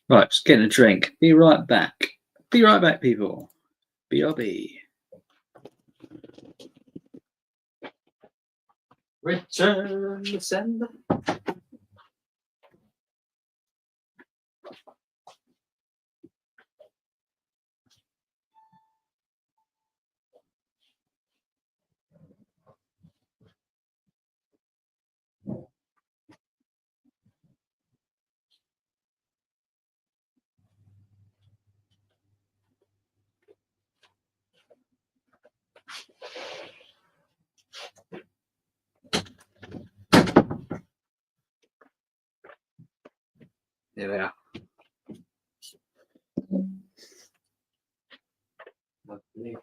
Right, just getting a drink. Be right back. Be right back, people. BRB. Return to sender. There we are. Lovely.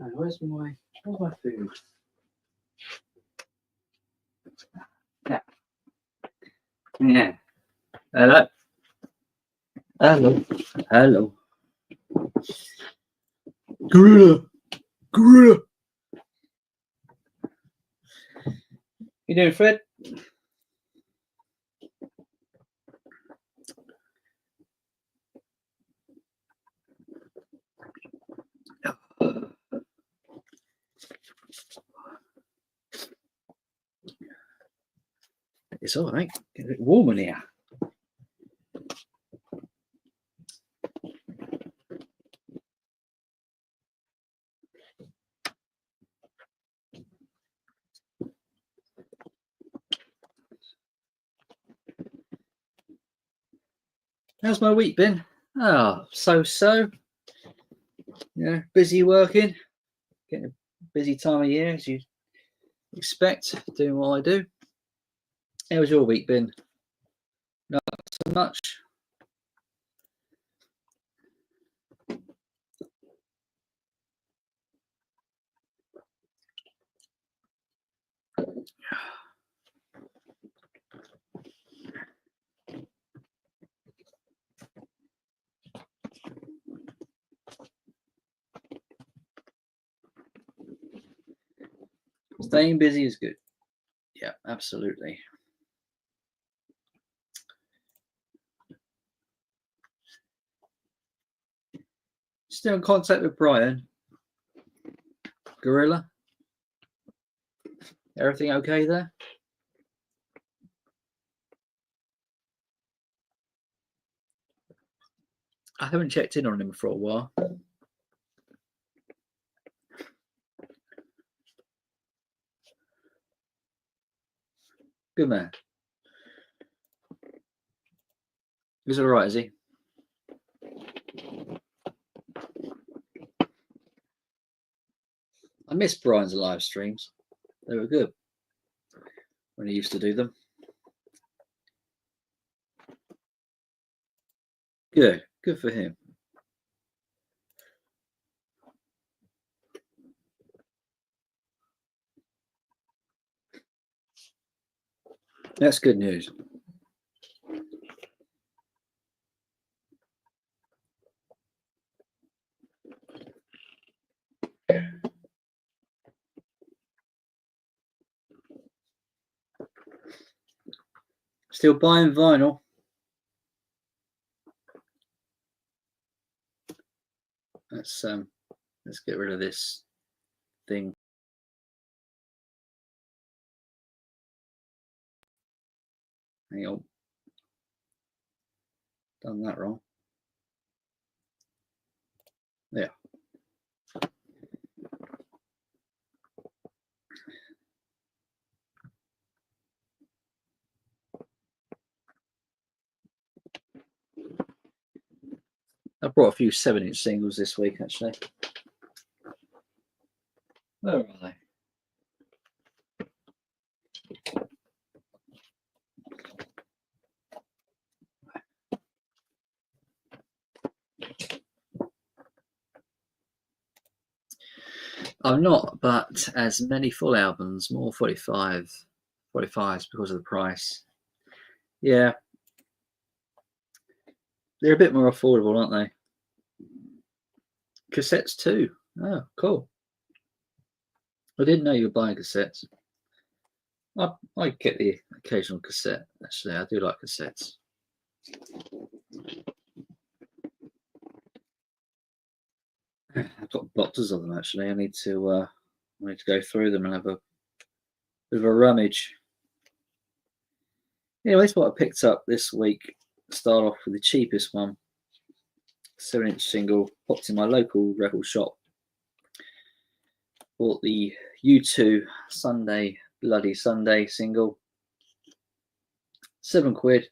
Oh, where's my food? Yeah. Yeah. Hello. Hello. Hello. Gorilla. Gorilla. You doing, Fred? It's all right. Get a bit warm in here. How's my week been? Oh, so. Yeah, busy working. Getting a busy time of year, as you expect, doing what I do. How's your week been? Not so much. Staying busy is good. Yeah, absolutely. Still in contact with Brian? Gorilla? Everything okay there? I haven't checked in on him for a while. Good man. He's all right, is he? I miss Brian's live streams. They were good when he used to do them. Good for him. That's good news. Still buying vinyl? Let's get rid of this thing. Hang on. Done that wrong. There. I brought a few 7-inch singles this week, actually. Where are they? I'm not, but as many full albums, more 45s because of the price. Yeah. They're a bit more affordable, aren't they? Cassettes too. Oh, cool. I didn't know you were buying cassettes. I get the occasional cassette, actually. I do like cassettes. I've got boxes of them actually. I need to go through them and have a bit of a rummage. Anyway, that's what I picked up this week. Start off with the cheapest one, 7-inch single. Popped in my local record shop. Bought the U2 Sunday Bloody Sunday single. £7.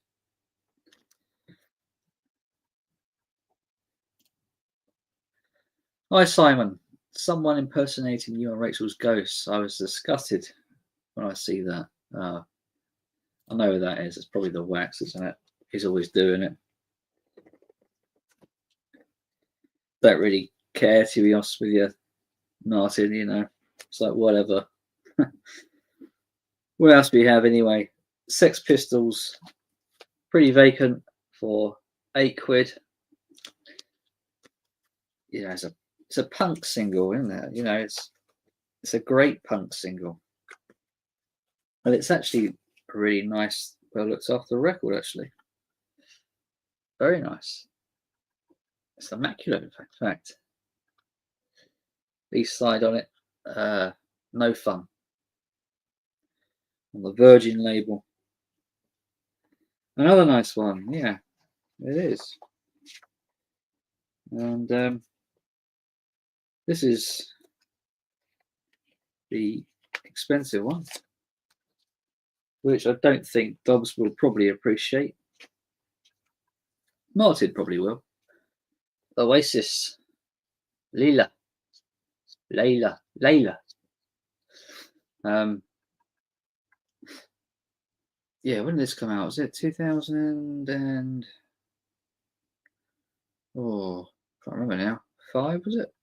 Hi Simon. Someone impersonating you on Rachel's Ghosts. I was disgusted when I see that. I know who that is. It's probably the Wax, isn't it? He's always doing it. Don't really care, to be honest with you, Martin. You know, it's like whatever. What else do we have anyway? Sex Pistols, Pretty Vacant for £8. Yeah, it's a punk single, isn't it? You know, it's a great punk single, and it's actually a really nice, well looked after record. Actually, very nice. It's immaculate, in fact. East side on it, No Fun, on the Virgin label. Another nice one, yeah, it is. And this is the expensive one, which I don't think Dobbs will probably appreciate. Martin probably will. Oasis, Layla. Yeah, when did this come out? Was it 2000 and can't remember now. 5 was it?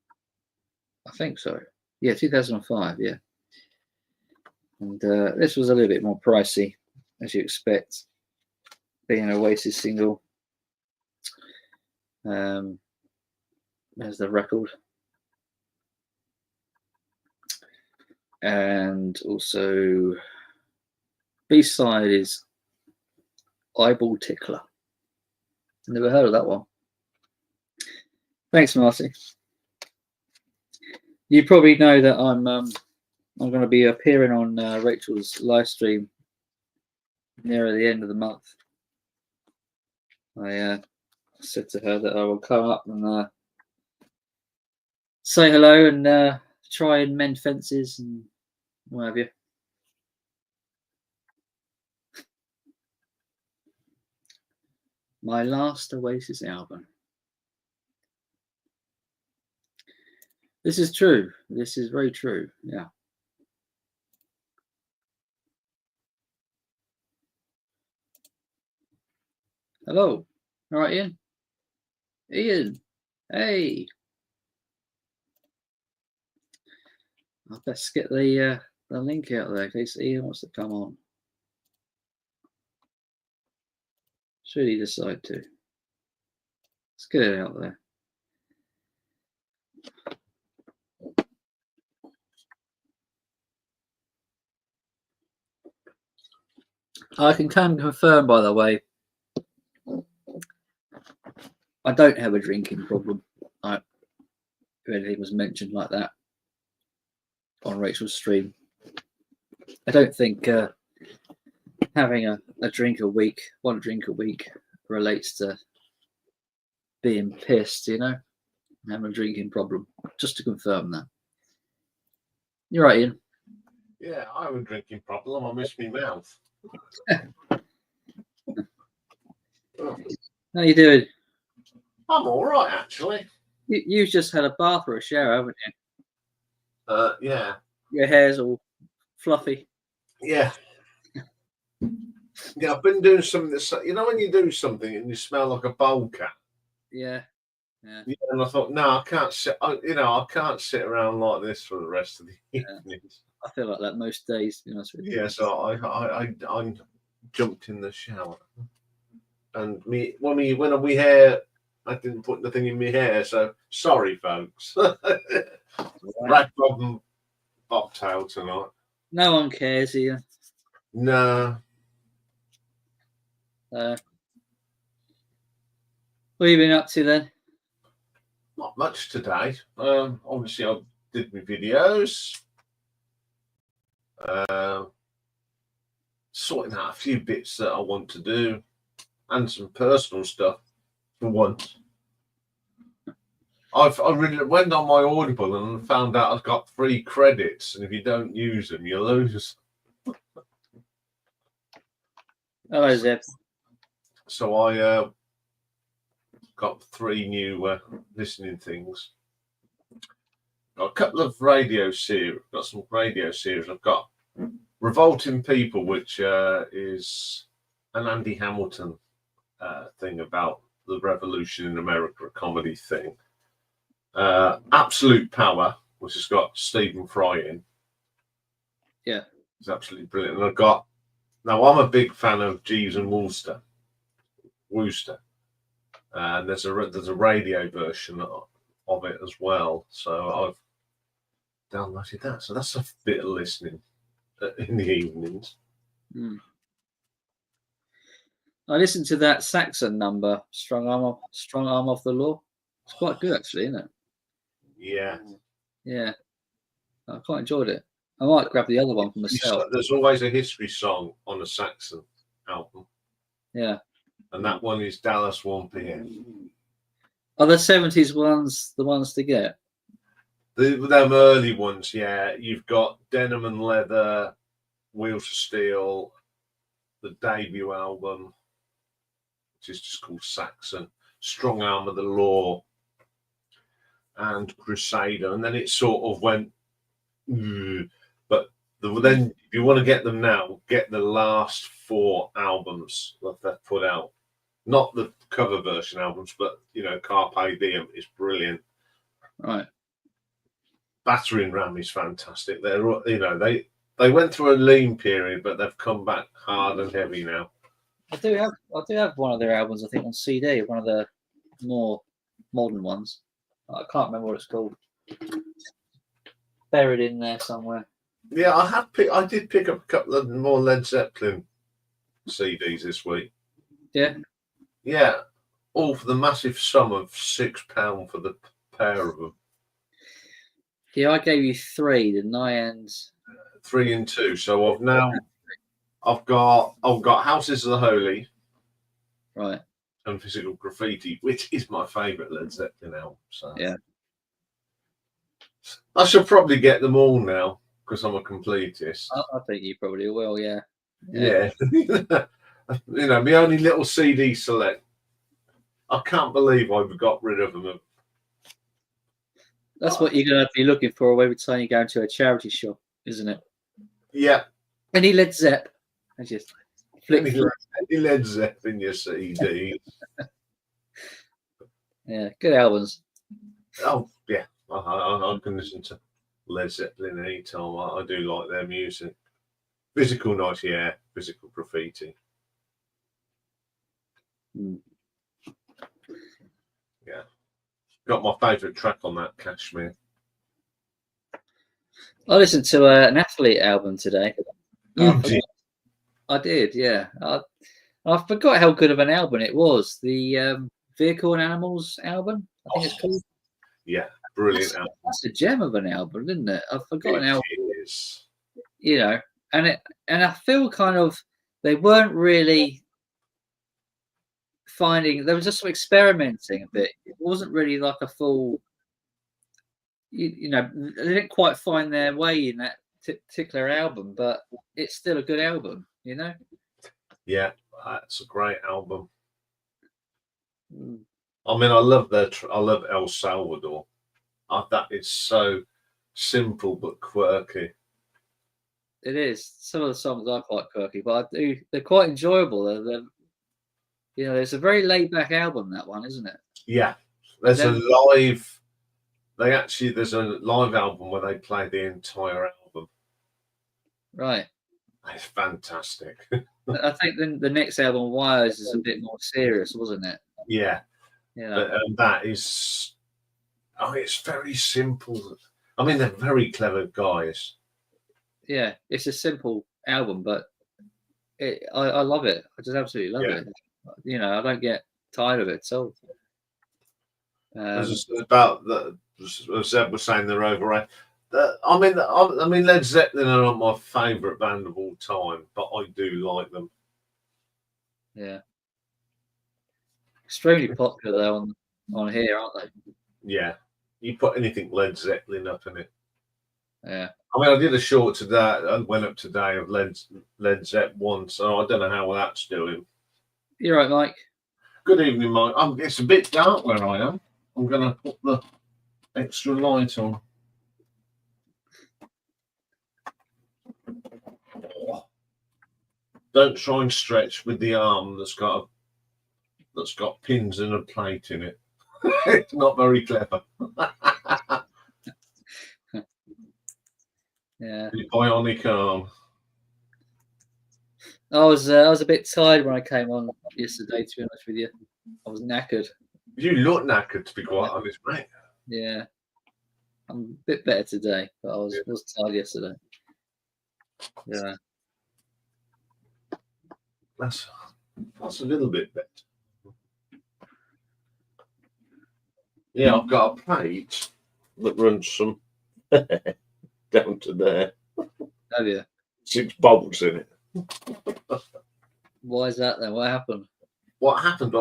I think so. Yeah, 2005. Yeah, and this was a little bit more pricey, as you expect, being an Oasis single. There's the record, and also B-side is Eyeball Tickler. Never heard of that one. Thanks, Marty. You probably know that I'm going to be appearing on Rachel's live stream near the end of the month. I said to her that I will come up and say hello and try and mend fences and what have you. My last Oasis album. This is true. This is very true. Yeah. Hello. All right, Ian. Ian. Hey. I'll best get the link out there in case Ian wants to come on. Should he decide to? Let's get it out there. I can confirm, by the way, I don't have a drinking problem. If anything was mentioned like that on Rachel's stream, I don't think having a drink a week, one drink a week, relates to being pissed, you know, having a drinking problem. Just to confirm that. You're right, Ian. Yeah, I have a drinking problem. I miss my mouth. How you doing? I'm all right, actually. You've just had a bath or a shower, haven't you? Yeah. Your hair's all fluffy. Yeah. Yeah, I've been doing something that's, you know, when you do something and you smell like a bowl cat. Yeah. Yeah, and I thought, no, I can't sit. I can't sit around like this for the rest of the evenings. I feel like that most days, you know. Yeah, so I jumped in the shower, and when we hair, I didn't put nothing in my hair, so sorry, folks. Rag problem bobtail tonight. No one cares here. No. What have you been up to then? Not much today. Obviously, I did my videos. Sorting out a few bits that I want to do, and some personal stuff for once. I really went on my Audible and found out I've got 3 credits, and if you don't use them, you lose. Hello, Zeb. So I got 3 new listening things. Got a couple of radio series. Got some radio series. I've got Revolting People, which is an Andy Hamilton thing about the revolution in America, a comedy thing. Absolute Power, which has got Stephen Fry in. Yeah, it's absolutely brilliant. And I've got now. I'm a big fan of Jeeves and Wooster, and there's a radio version of it as well. So I've downloaded that. So that's a bit of listening in the evenings. I listened to that Saxon number, Strong Arm of the Law. It's quite good, actually, isn't it? Yeah, I quite enjoyed it. I might grab the other one for myself. There's always a history song on a Saxon album. Yeah, and that one is Dallas 1 PM. Are the 70s ones the ones to get? Them early ones, yeah. You've got Denim and Leather, Wheels of Steel, the debut album, which is just called Saxon, Strong Arm of the Law, and Crusader. And then it sort of went, but then if you want to get them now, get the last 4 albums that they've put out. Not the cover version albums, but, Carpe Diem is brilliant. Right. Battering Ram is fantastic. They went through a lean period, but they've come back hard and heavy now. I do have one of their albums, I think, on CD, one of the more modern ones. I can't remember what it's called. Buried in there somewhere. Yeah, I did pick up a couple of more Led Zeppelin CDs this week. Yeah. Yeah, all for the massive sum of £6 for the pair of them. Yeah, I gave you 3, didn't I? And 3 and 2. So I've got Houses of the Holy, right, and Physical Graffiti, which is my favourite Led Zeppelin album. So yeah, I should probably get them all now because I'm a completist. I think you probably will. Yeah. Yeah. My only little CD select. I can't believe I've got rid of them. That's what you're going to be looking for every time you go into a charity shop, isn't it? Yeah. Any Led Zepp? I just flick through. Any Led Zepp in your CD. Yeah, good albums. Oh, yeah. I can listen to Led Zeppelin anytime. I do like their music. Physical Night, yeah. Physical Graffiti. Yeah. Got my favourite track on that, Kashmir. I listened to an Athlete album today. I did, yeah. I forgot how good of an album it was. The Vehicle and Animals album, I think it's called. Yeah, brilliant album. That's a gem of an album, isn't it? I've forgotten how. It is. And I feel kind of they weren't really finding. They were just experimenting a bit. It wasn't really like a full. They didn't quite find their way in that particular album, but it's still a good album, Yeah, it's a great album. I mean, I love El Salvador. That is so simple but quirky. It is. Some of the songs are quite quirky, but they're quite enjoyable. It's a very laid back album, that one, isn't it? Yeah, there's a live album where they play the entire album. Right. It's fantastic. I think the next album, Wires, is a bit more serious, wasn't it? Yeah. But that is, it's very simple. I mean, they're very clever guys. Yeah, it's a simple album, but I love it. I just absolutely love it. I don't get tired of it. So About the Zeb was saying they're overrated. I mean, Led Zeppelin are not my favourite band of all time, but I do like them. Yeah. Extremely popular though on here, aren't they? Yeah, you put anything Led Zeppelin up in it. Yeah. I mean, I did a short today. I went up today of Led Zepp once, so I don't know how that's doing. You're right, Mike. Good evening, Mike. It's a bit dark where I am. I'm going to put the extra light on. Don't try and stretch with the arm that's got pins and a plate in it. It's not very clever. Yeah. The bionic arm. I was a bit tired when I came on yesterday, to be honest with you. I was knackered. You look knackered, to be quite honest, mate. Yeah. I'm a bit better today, but I was tired yesterday. Yeah. That's a little bit better. Yeah, I've got a plate that runs from down to there. Have you? 6 bolts in it. Why is that then? What happened? What happened?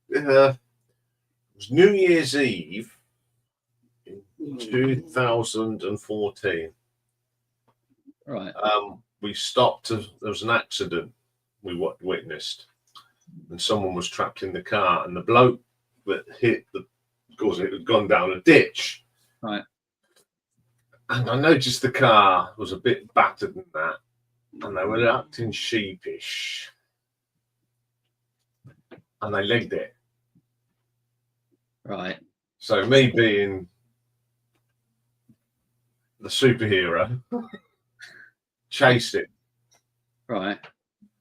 It was New Year's Eve in 2014. Right. We stopped. There was an accident we witnessed, and someone was trapped in the car, and the bloke that hit the, of course, it had gone down a ditch. Right. And I noticed the car was a bit battered than that, and they were acting sheepish, and they legged it. Right. So me being the superhero, chased it. Right.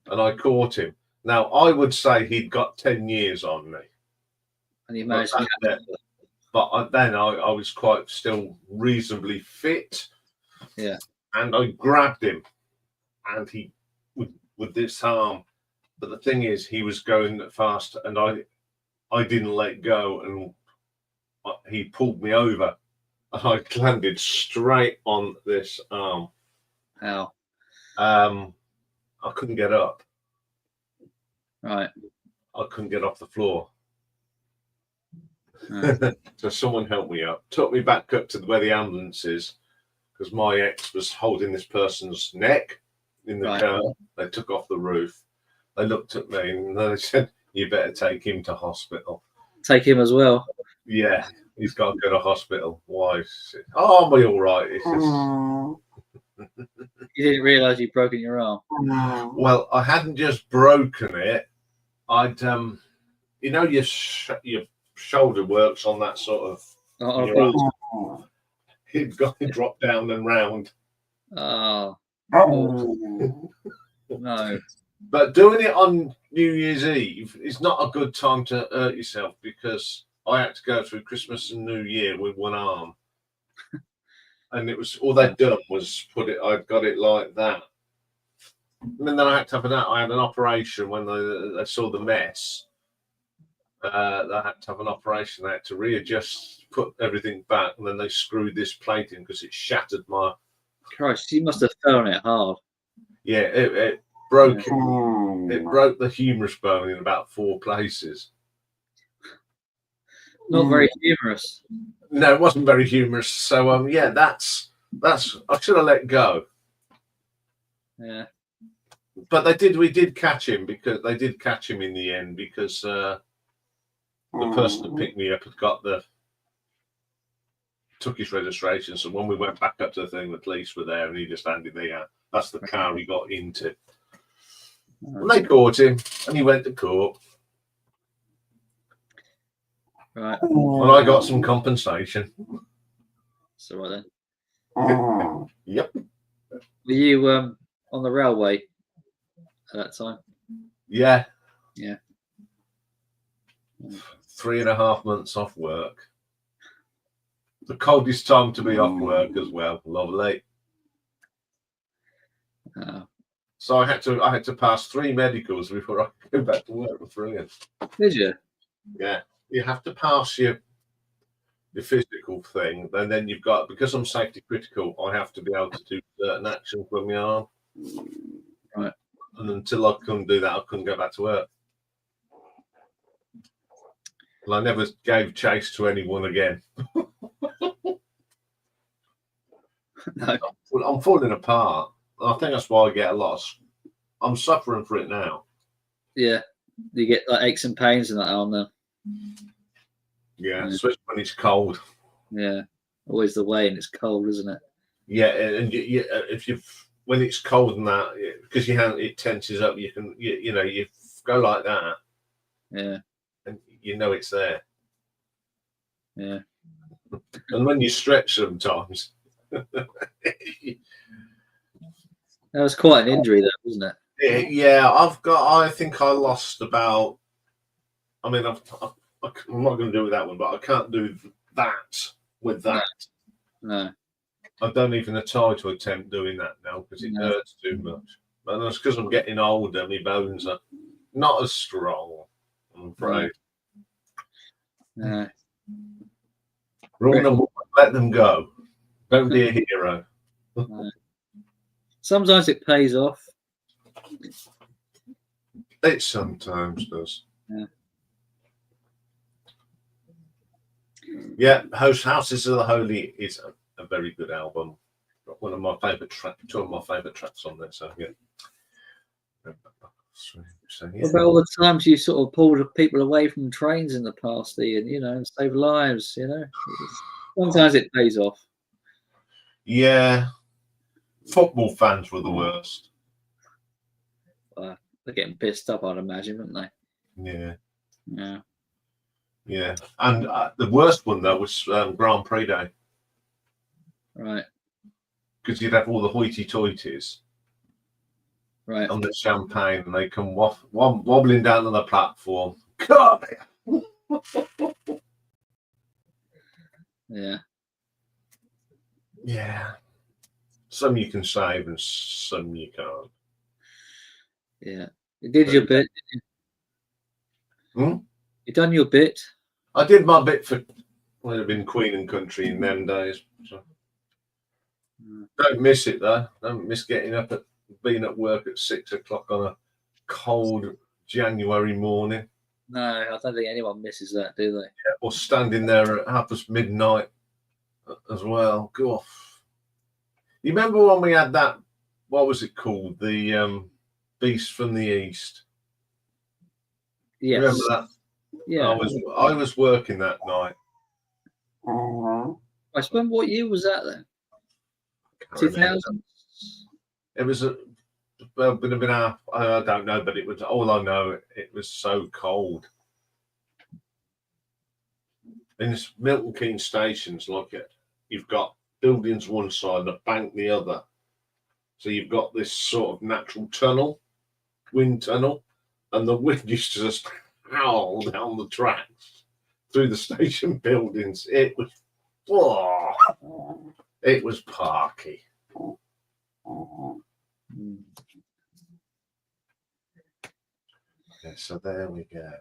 And I caught him. Now, I would say he'd got 10 years on me. And you managed to But then I was quite still reasonably fit. Yeah. And I grabbed him. And he, with this arm. But the thing is, he was going fast. And I didn't let go. And he pulled me over. And I landed straight on this arm. How? I couldn't get up. Right. I couldn't get off the floor. Right. So someone helped me up, took me back up to where the ambulance is, because my ex was holding this person's neck in the car. They took off the roof. They looked at me and they said, "You better take him to hospital." Take him as well. Yeah, he's got to go to hospital. Why? Oh, I'll be all right. It's just... You didn't realise you'd broken your arm. Well, I hadn't just broken it. I'd, you know, your shoulder works on that sort of. It dropped down and round. Oh. No. But doing it on New Year's Eve is not a good time to hurt yourself, because I had to go through Christmas and New Year with one arm. And it was all they'd done was I'd got it like that. And then I had to have I had an operation when they saw the mess. They had to have an operation. They had to readjust, put everything back, and then they screwed this plate in because it shattered my. Christ, you must have fell on it hard. Yeah, it broke. It broke the humerus bone in about 4 places. Not very humorous. No, it wasn't very humorous. So yeah, that's I should have let go. Yeah. But we did catch him, because they did catch him in the end, because the person that picked me up had took his registration. So when we went back up to the thing, the police were there, and he just handed me out. That's the car he got into. And they caught him, and he went to court. Right. And I got some compensation. So right then. Yep. Were you on the railway at that time? Yeah. Yeah. 3.5 months off work. The coldest time to be off work as well. Lovely. So I had to pass 3 medicals before I could go back to work. Brilliant. Did you? Yeah. You have to pass your the physical thing, and then you've got, because I'm safety critical, I have to be able to do certain actions with my arm. Right. And until I couldn't do that, I couldn't go back to work. And I never gave chase to anyone again. No. I'm falling apart. I think that's why I get a lot of, I'm suffering for it now. Yeah. You get like aches and pains in that arm now. Yeah, especially when it's cold. Yeah. Always the way, and it's cold, isn't it? Yeah, and if you, when it's cold and that, because your hand, it tenses up, you can, you know, you go like that. Yeah. And you know it's there. Yeah. And when you stretch sometimes. That was quite an injury, though, wasn't it? Yeah, I think I lost about, I mean, I'm not going to do with that one, but I can't do that with that. No. I don't even try to attempt doing that now because it hurts too much. And that's because I'm getting older, my bones are not as strong, I'm afraid. No. Rule number one, let them go. Don't be a hero. No. Sometimes it pays off. It sometimes does. Yeah. Yeah, Houses of the Holy is a very good album. One of my favourite tracks, two of my favourite tracks on there. So yeah. What about all the times you sort of pulled people away from trains in the past, Ian? You know, and save lives. You know, sometimes it pays off. Yeah, football fans were the worst. They're getting pissed up, I'd imagine, wouldn't they? Yeah. Yeah. Yeah, and the worst one though was Grand Prix Day. Right. Because you'd have all the hoity-toities, right, on the champagne, and they come wobbling down on the platform. God. Yeah. Yeah. Some you can save and some you can't. Yeah. You did your bit. You done your bit. I did my bit for would have been Queen and Country in them days. So. Don't miss it though. Don't miss getting up at being at work at 6 o'clock on a cold January morning. No, I don't think anyone misses that, do they? Yeah, or standing there at midnight as well. Go off. You remember when we had that? What was it called? The Beast from the East. Yes. Remember that? Yeah. I was working that night. I suppose what year was that then? 2000. It was well, been half. I don't know, but it was all I know. It was so cold. In Milton Keynes stations, like it, you've got buildings one side and a bank the other. So you've got this sort of natural tunnel, wind tunnel, and the wind used to just howl down the tracks through the station buildings. It was, it was parky. Yeah, so there we go.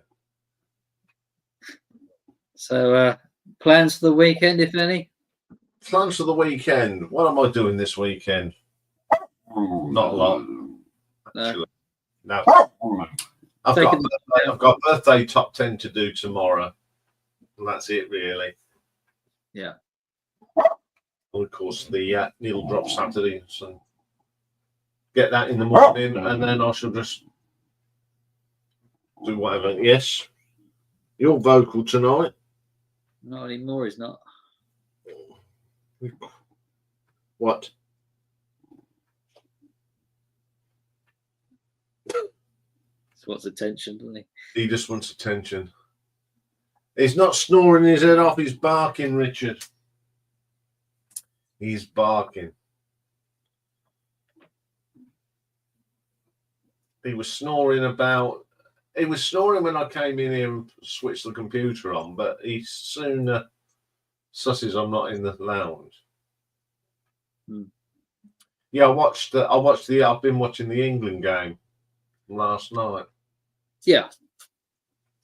So plans for the weekend, if any? Plans for the weekend. What am I doing this weekend? Not a lot. Actually. No. I've got birthday top 10 to do tomorrow. And that's it really. Yeah. And of course the needle drop Saturday. So get that in the morning and then I shall just do whatever. Yes. You're vocal tonight. Not anymore, he's not. What? He wants attention, doesn't he? He just wants attention. He's not snoring his head off, he's barking, Richard. He's barking. He was snoring when I came in here and switched the computer on, but he soon susses I'm not in the lounge. Yeah, I've been watching the England game last night. Yeah.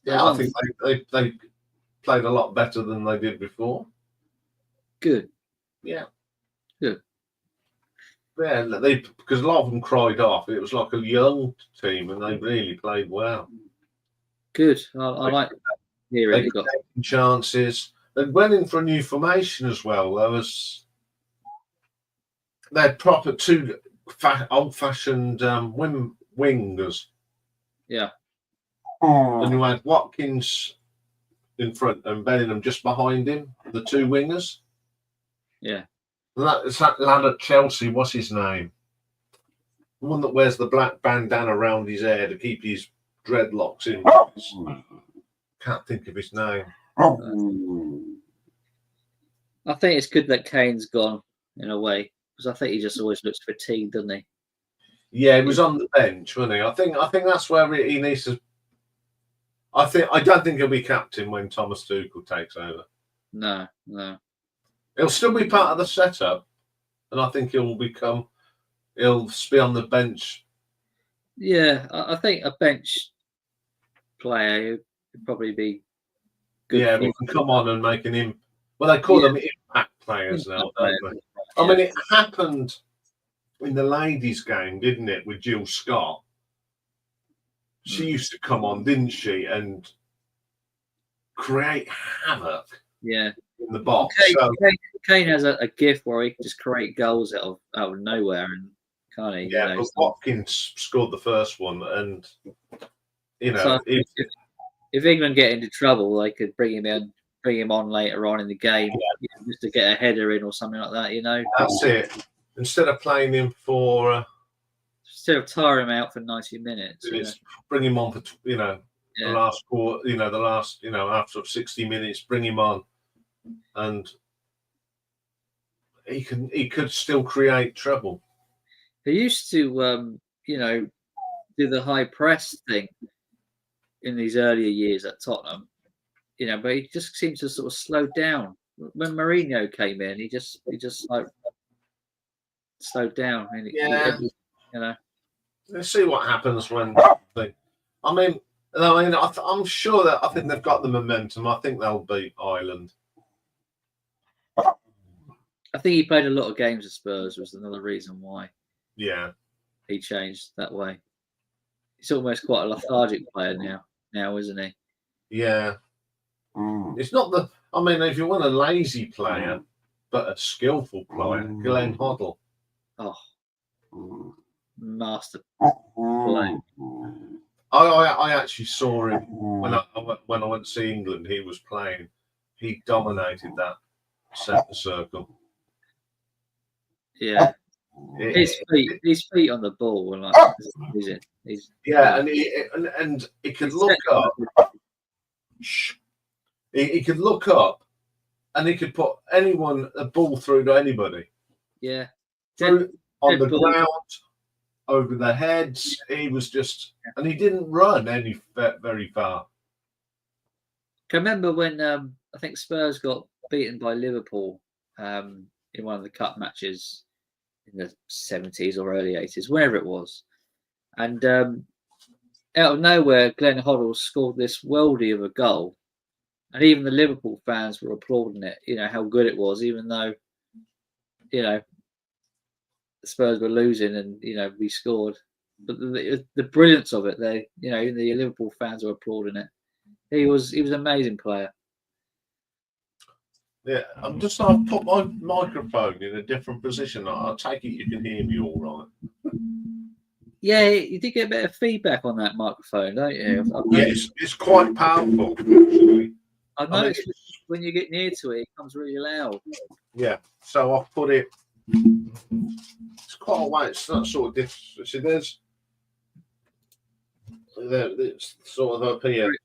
Yeah, I think they played a lot better than they did before. Good. Yeah. Good. Yeah, because a lot of them cried off. It was like a young team, and they really played well. Good. I like hearing They you got. taking chances. They went in for a new formation as well. They had proper two old-fashioned wingers. Yeah. And you had Watkins in front and Bellingham just behind him, the two wingers. Yeah. And it's that lad at Chelsea, what's his name? The one that wears the black bandana around his hair to keep his dreadlocks in. Can't think of his name. I think it's good that Kane's gone in a way, because I think he just always looks fatigued, doesn't he? Yeah, he was on the bench, wasn't he? I think that's where he needs to. I don't think he'll be captain when Thomas Tuchel takes over. No. He'll still be part of the setup, and I think he'll be on the bench. Yeah, I think a bench player would probably be good. Yeah, we can come on and make an impact. Well, they call them impact players now, don't they? I mean, it happened in the ladies' game, didn't it, with Jill Scott? She used to come on, didn't she, and create havoc. Yeah. In the box. Kane has a gift where he can just create goals out of nowhere, and can't he? Yeah, but Watkins scored the first one, and so if England get into trouble, they could bring him on later on in the game, just to get a header in or something like that. That's it. Instead of playing him for, instead of tire him out for 90 minutes, bring him on for the last quarter, the last after 60 minutes, bring him on. And he could still create trouble. He used to, do the high press thing in these earlier years at Tottenham, but he just seemed to sort of slow down. When Mourinho came in, he just like slowed down. Let's see what happens when. I'm sure that I think they've got the momentum. I think they'll beat Ireland. I think he played a lot of games at Spurs was another reason why. Yeah, he changed that way. He's almost quite a lethargic player now, isn't he? Yeah. It's not the. I mean, if you want a lazy player, but a skillful player, Glenn Hoddle. Oh, master player. I actually saw him when I went to see England. He was playing. He dominated that centre circle. Yeah, his feet on the ball were like amazing. And he could look up. He could look up, and he could put a ball through to anybody. Yeah, on the ground, over their heads. He was just, and he didn't run very far. I remember when I think Spurs got beaten by Liverpool in one of the cup matches in the 70s or early 80s, wherever it was. And out of nowhere, Glenn Hoddle scored this worldie of a goal. And even the Liverpool fans were applauding it, how good it was, even though, the Spurs were losing and, we scored. But the brilliance of it, even the Liverpool fans were applauding it. He was an amazing player. Yeah, I'll put my microphone in a different position. I'll take it you can hear me all right. Yeah, you did get a bit of feedback on that microphone, don't you? Yeah, it's quite powerful, actually. I've noticed when you get near to it, it comes really loud. Yeah, so I'll put it. It's quite a way. It's not sort of different. See, it's sort of up here.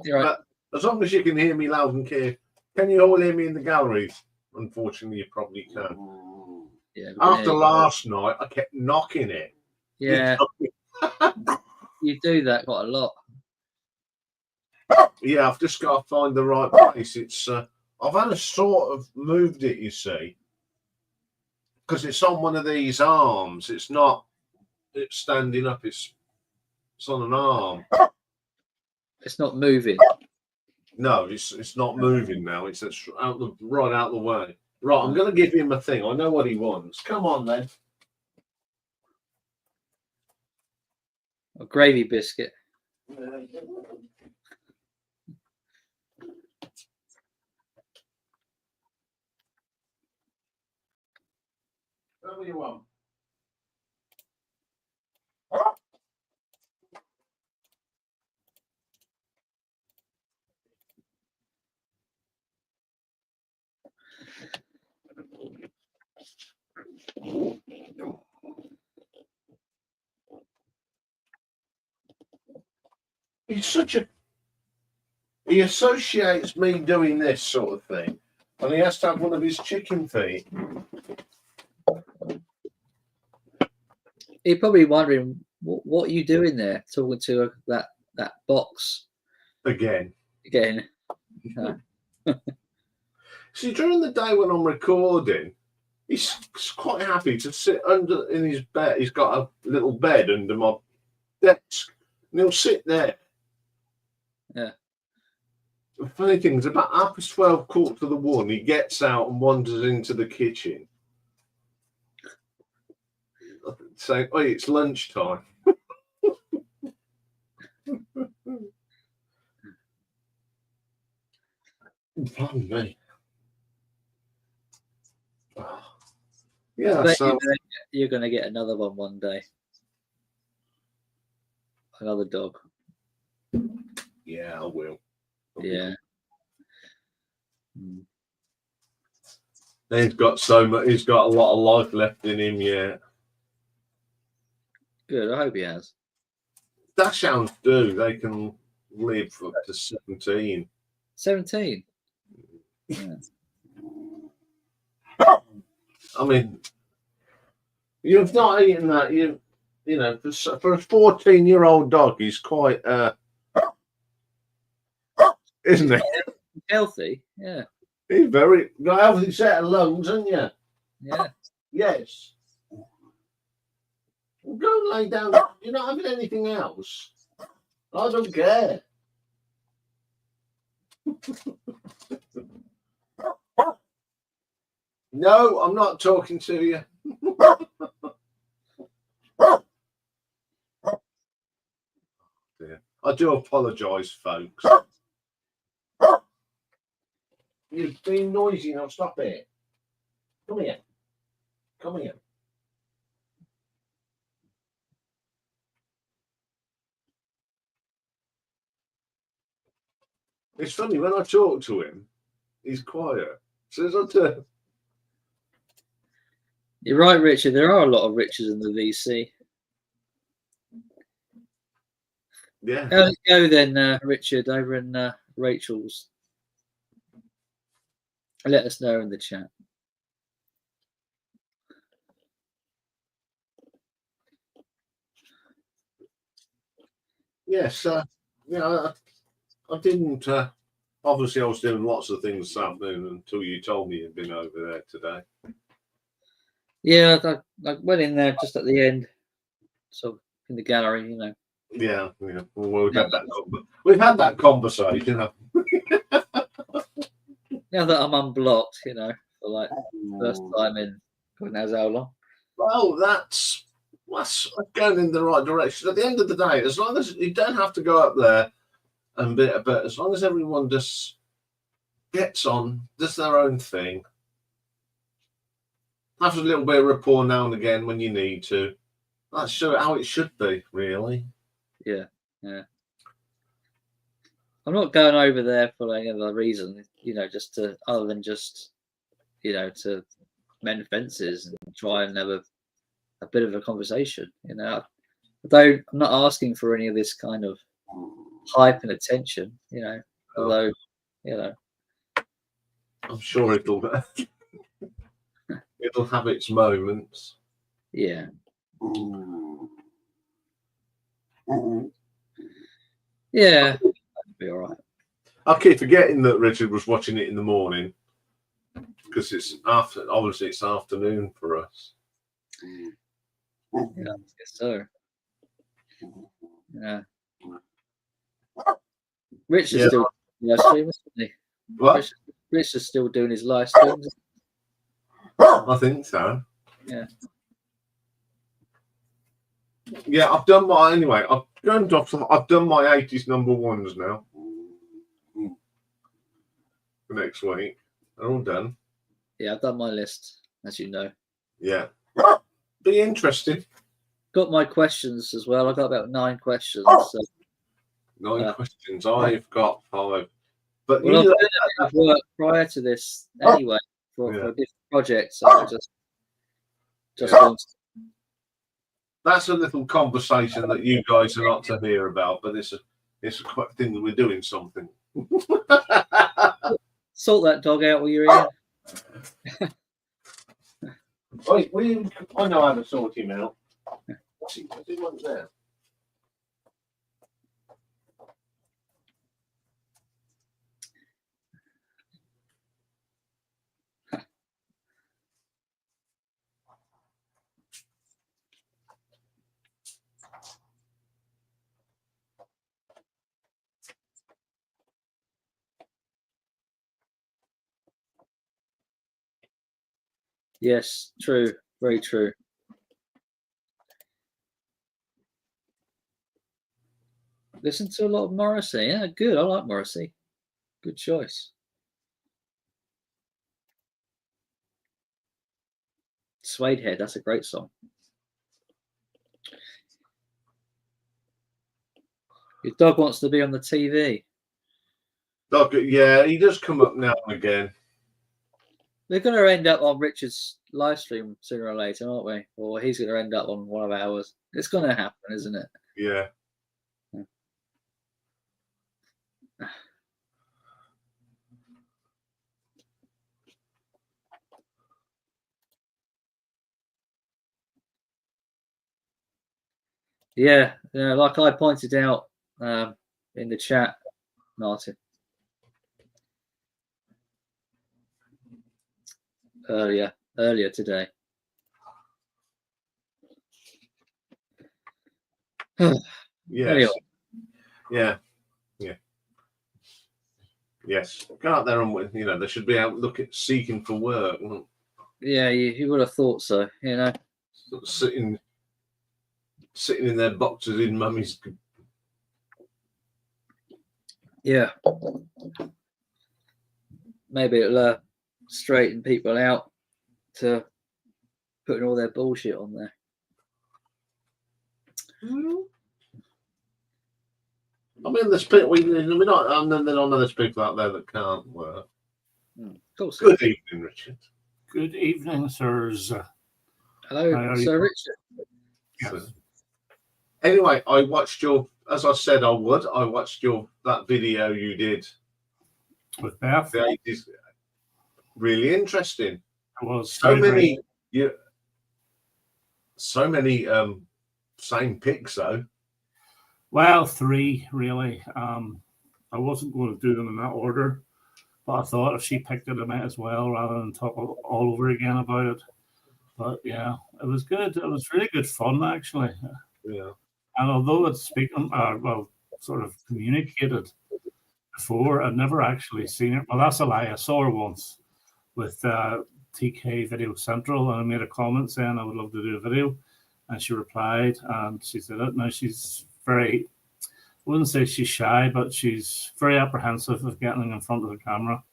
You're right. But as long as you can hear me loud and clear, can you all hear me in the gallery? Unfortunately, you probably can. Yeah. After last night, I kept knocking it. Yeah. You do that quite a lot. Yeah, I've just got to find the right place. It's I've had to sort of moved it, you see, because it's on one of these arms. It's not. It's standing up. It's on an arm. It's not moving. No, it's not moving now. It's right out the way. Right, I'm going to give him a thing. I know what he wants. Come on, then. A gravy biscuit. What do you want? He's such a. He associates me doing this sort of thing, and he has to have one of his chicken feet. He's probably wondering what are you doing there, talking to that box Again. See, during the day when I'm recording, he's quite happy to sit under in his bed. He's got a little bed under my desk, and he'll sit there. Yeah. The funny thing is, about 12:30, 1:45, he gets out and wanders into the kitchen, saying, "Oh, it's lunchtime." Pardon me. Yeah, But so you're gonna get another one day. Another dog. yeah, I will. Yeah. He's got so much. He's got a lot of life left in him. Yeah, Good. I hope he has. Dachshunds do. They can live up to 17. 17. Yeah. I mean, you've not eaten that. You know, for a 14-year-old dog, he's quite, isn't he? Healthy. Yeah. He's very got a healthy set of lungs, haven't you? Yeah. Yes. Go and lay down. You're not having anything else. I don't care. No, I'm not talking to you. I do apologise, folks. You've been noisy now. Stop it. Come here. Come here. It's funny, when I talk to him, he's quiet. So as I do. You're right, Richard. There are a lot of Richards in the VC. Yeah. How's it go then, Richard, over in Rachel's? Let us know in the chat. Yes, I didn't. Obviously, I was doing lots of things this afternoon until you told me you'd been over there today. Yeah, I went in there just at the end, so in the gallery, you know. Yeah. Well, we've had that conversation. Now that I'm unblocked, you know, for like first time in God knows how long. Well, that's going in the right direction. At the end of the day, as long as you don't have to go up there and but as long as everyone just gets on, does their own thing, have a little bit of rapport now and again when you need to. That's how it should be, really. Yeah. I'm not going over there for any other reason, you know, just to other than just, you know, to mend fences and try and have a bit of a conversation. You know, I'm not asking for any of this kind of hype and attention. You know, although, you know, I'm sure it'll have its moments. Yeah. Yeah, that'd be all right. I keep forgetting that Richard was watching it in the morning because it's afternoon for us. Yeah, I guess so. Yeah. Rich is still live stream, isn't he? What? Rich is still doing his live streams. I think so. Yeah. Yeah, I've done my anyway. I've done my 80s number ones now. For next week. They're all done. Yeah, I've done my list, as you know. Yeah. Be interesting. Got my questions as well. I got about 9 questions. So, 9 questions. I've got 5. But well, I've done a bit of work prior to this anyway for a different project. So I just want. That's a little conversation that you guys are not to hear about, but it's a quite thing that we're doing something. Sort that dog out while you're in. I know how to sort him out. What's he want there? Yes, true. Very true. Listen to a lot of Morrissey. Yeah, good. I like Morrissey. Good choice. Suede Head, that's a great song. Your dog wants to be on the TV. Dog, yeah, he does come up now and again. They're going to end up on Richard's live stream sooner or later, aren't we? Or he's going to end up on one of ours. It's going to happen, isn't it? Yeah. Yeah, like I pointed out in the chat, Martin, earlier today. Yes. Anyway. Yeah. Yes. Go out there and they should be out seeking for work. Yeah, you would have thought so. Sitting in their boxes in mummy's. Yeah. Maybe it'll straighten people out to putting all their bullshit on there. I mean, there's people. We're not. And then there are there's people out there that can't work. Good evening, Richard. Good evening, sirs. Hello, Sir Richard. Yes. Anyway, I watched as I said I would. I watched that video you did with Beth. The 80s. Really interesting. It was so many. So many same picks though. Well, 3 really. I wasn't going to do them in that order, but I thought if she picked it, I might as well, rather than talk all over again about it. But yeah, it was good. It was really good fun, actually. Yeah. And although it's sort of communicated before, I'd never actually seen it. Well, that's a lie. I saw her once with TK Video Central, and I made a comment saying I would love to do a video, and she replied, and she said it. Now she's very, I wouldn't say she's shy, but she's very apprehensive of getting in front of the camera.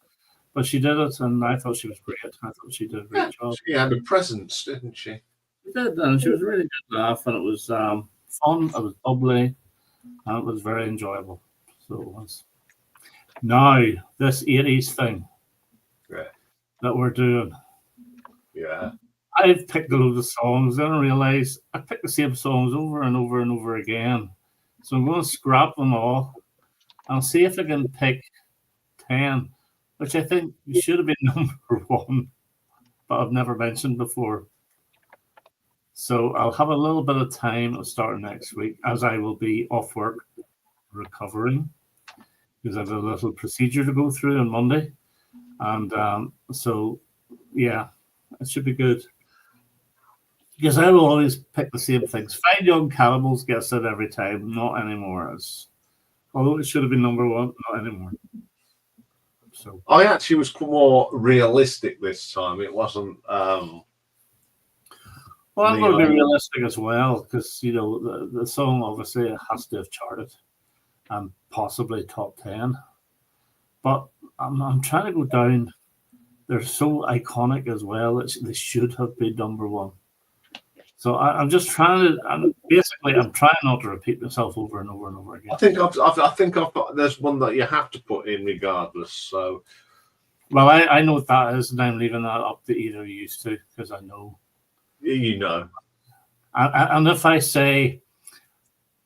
But she did it, and I thought she was great. I thought she did a great job. She had a presence, didn't she? She did, and she was a really good laugh, and it was fun. It was bubbly, and it was very enjoyable. So it was. Now this 80s thing that we're doing. Yeah. I've picked a load of songs, and I realize I picked the same songs over and over and over again. So I'm going to scrap them all and see if I can pick 10, which I think should have been number 1, but I've never mentioned before. So I'll have a little bit of time. I'll start next week, as I will be off work recovering, because I have a little procedure to go through on Monday. And so, yeah, it should be good. Because I will always pick the same things. Fine Young Cannibals gets it every time, not anymore. Although it should have been number 1, not anymore. So I actually was more realistic this time. It wasn't. well, I'm going to be Leon. realistic as well, because the song obviously has to have charted and possibly top 10. But I'm trying to go down. They're so iconic as well. They should have been number one. So I'm just trying to. I'm trying not to repeat myself over and over and over again. I think I've got. There's one that you have to put in regardless. So. Well, I know what that is, and I'm leaving that up to either of you two, because I know. You know. And if I say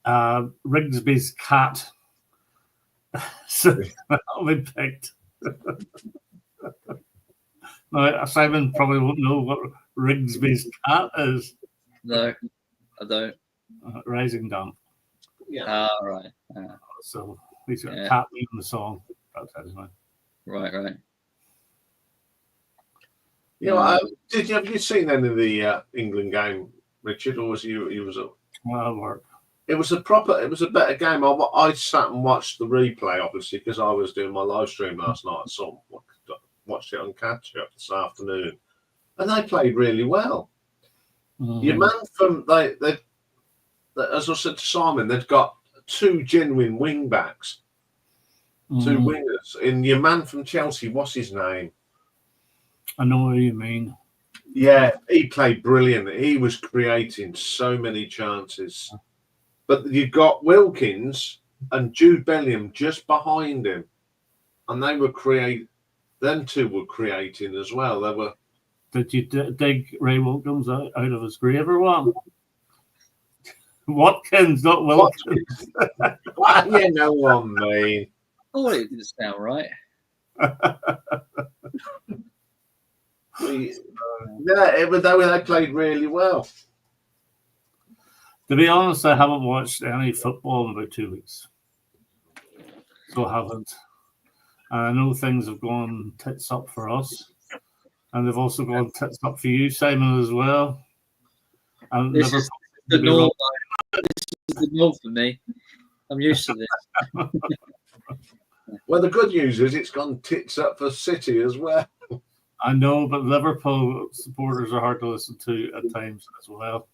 Rigsby's Cat, so that'll be picked. Now, Simon probably won't know what Rigsby's Cat is. No, I don't. Rising Damp. Yeah. Right. So he's got a cat in the song. That's anyway. Right. Have you seen any of the England game, Richard, or was you was at? Well, work. It was a better game. I sat and watched the replay, obviously, because I was doing my live stream last night. So watched it on catch up this afternoon, and they played really well. Your man from they as I said to Simon, they've got two genuine wing backs, two wingers. And your man from Chelsea, what's his name? I know what you mean. Yeah, he played brilliant. He was creating so many chances. But you've got Wilkins and Jude Bellingham just behind him. And them two were creating as well. They were. Did you dig Ray Wilkins out of his grave or what? Watkins, not Wilkins. You know what I mean. Oh, it didn't sound right. They played really well. To be honest, I haven't watched any football in about 2 weeks. So I haven't. And I know things have gone tits up for us. And they've also gone tits up for you, Simon, as well. And This is the norm. This is the norm for me. I'm used to this. Well, the good news is it's gone tits up for City as well. I know, but Liverpool supporters are hard to listen to at times as well.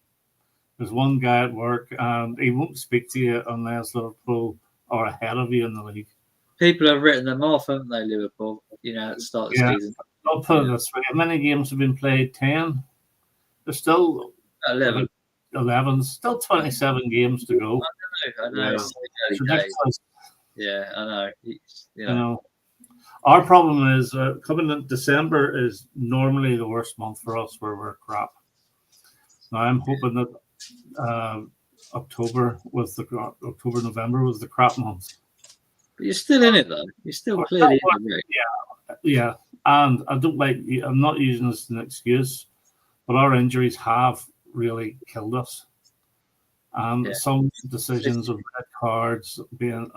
There's one guy at work, and he won't speak to you unless Liverpool are ahead of you in the league. People have written them off, haven't they, Liverpool? At the start of the season. I'll put it this way. How many games have been played? 10? There's still 11. 11. Still 27 games to go. I know. It's It's early days. ridiculous. Yeah, I know. You know. Our problem is coming in December is normally the worst month for us, where we're crap. Now I'm hoping that October, November was the crap month. But you're still in it, though. You're still clearly in it. Yeah. And I'm not using this as an excuse, but our injuries have really killed us. And some decisions of red cards being.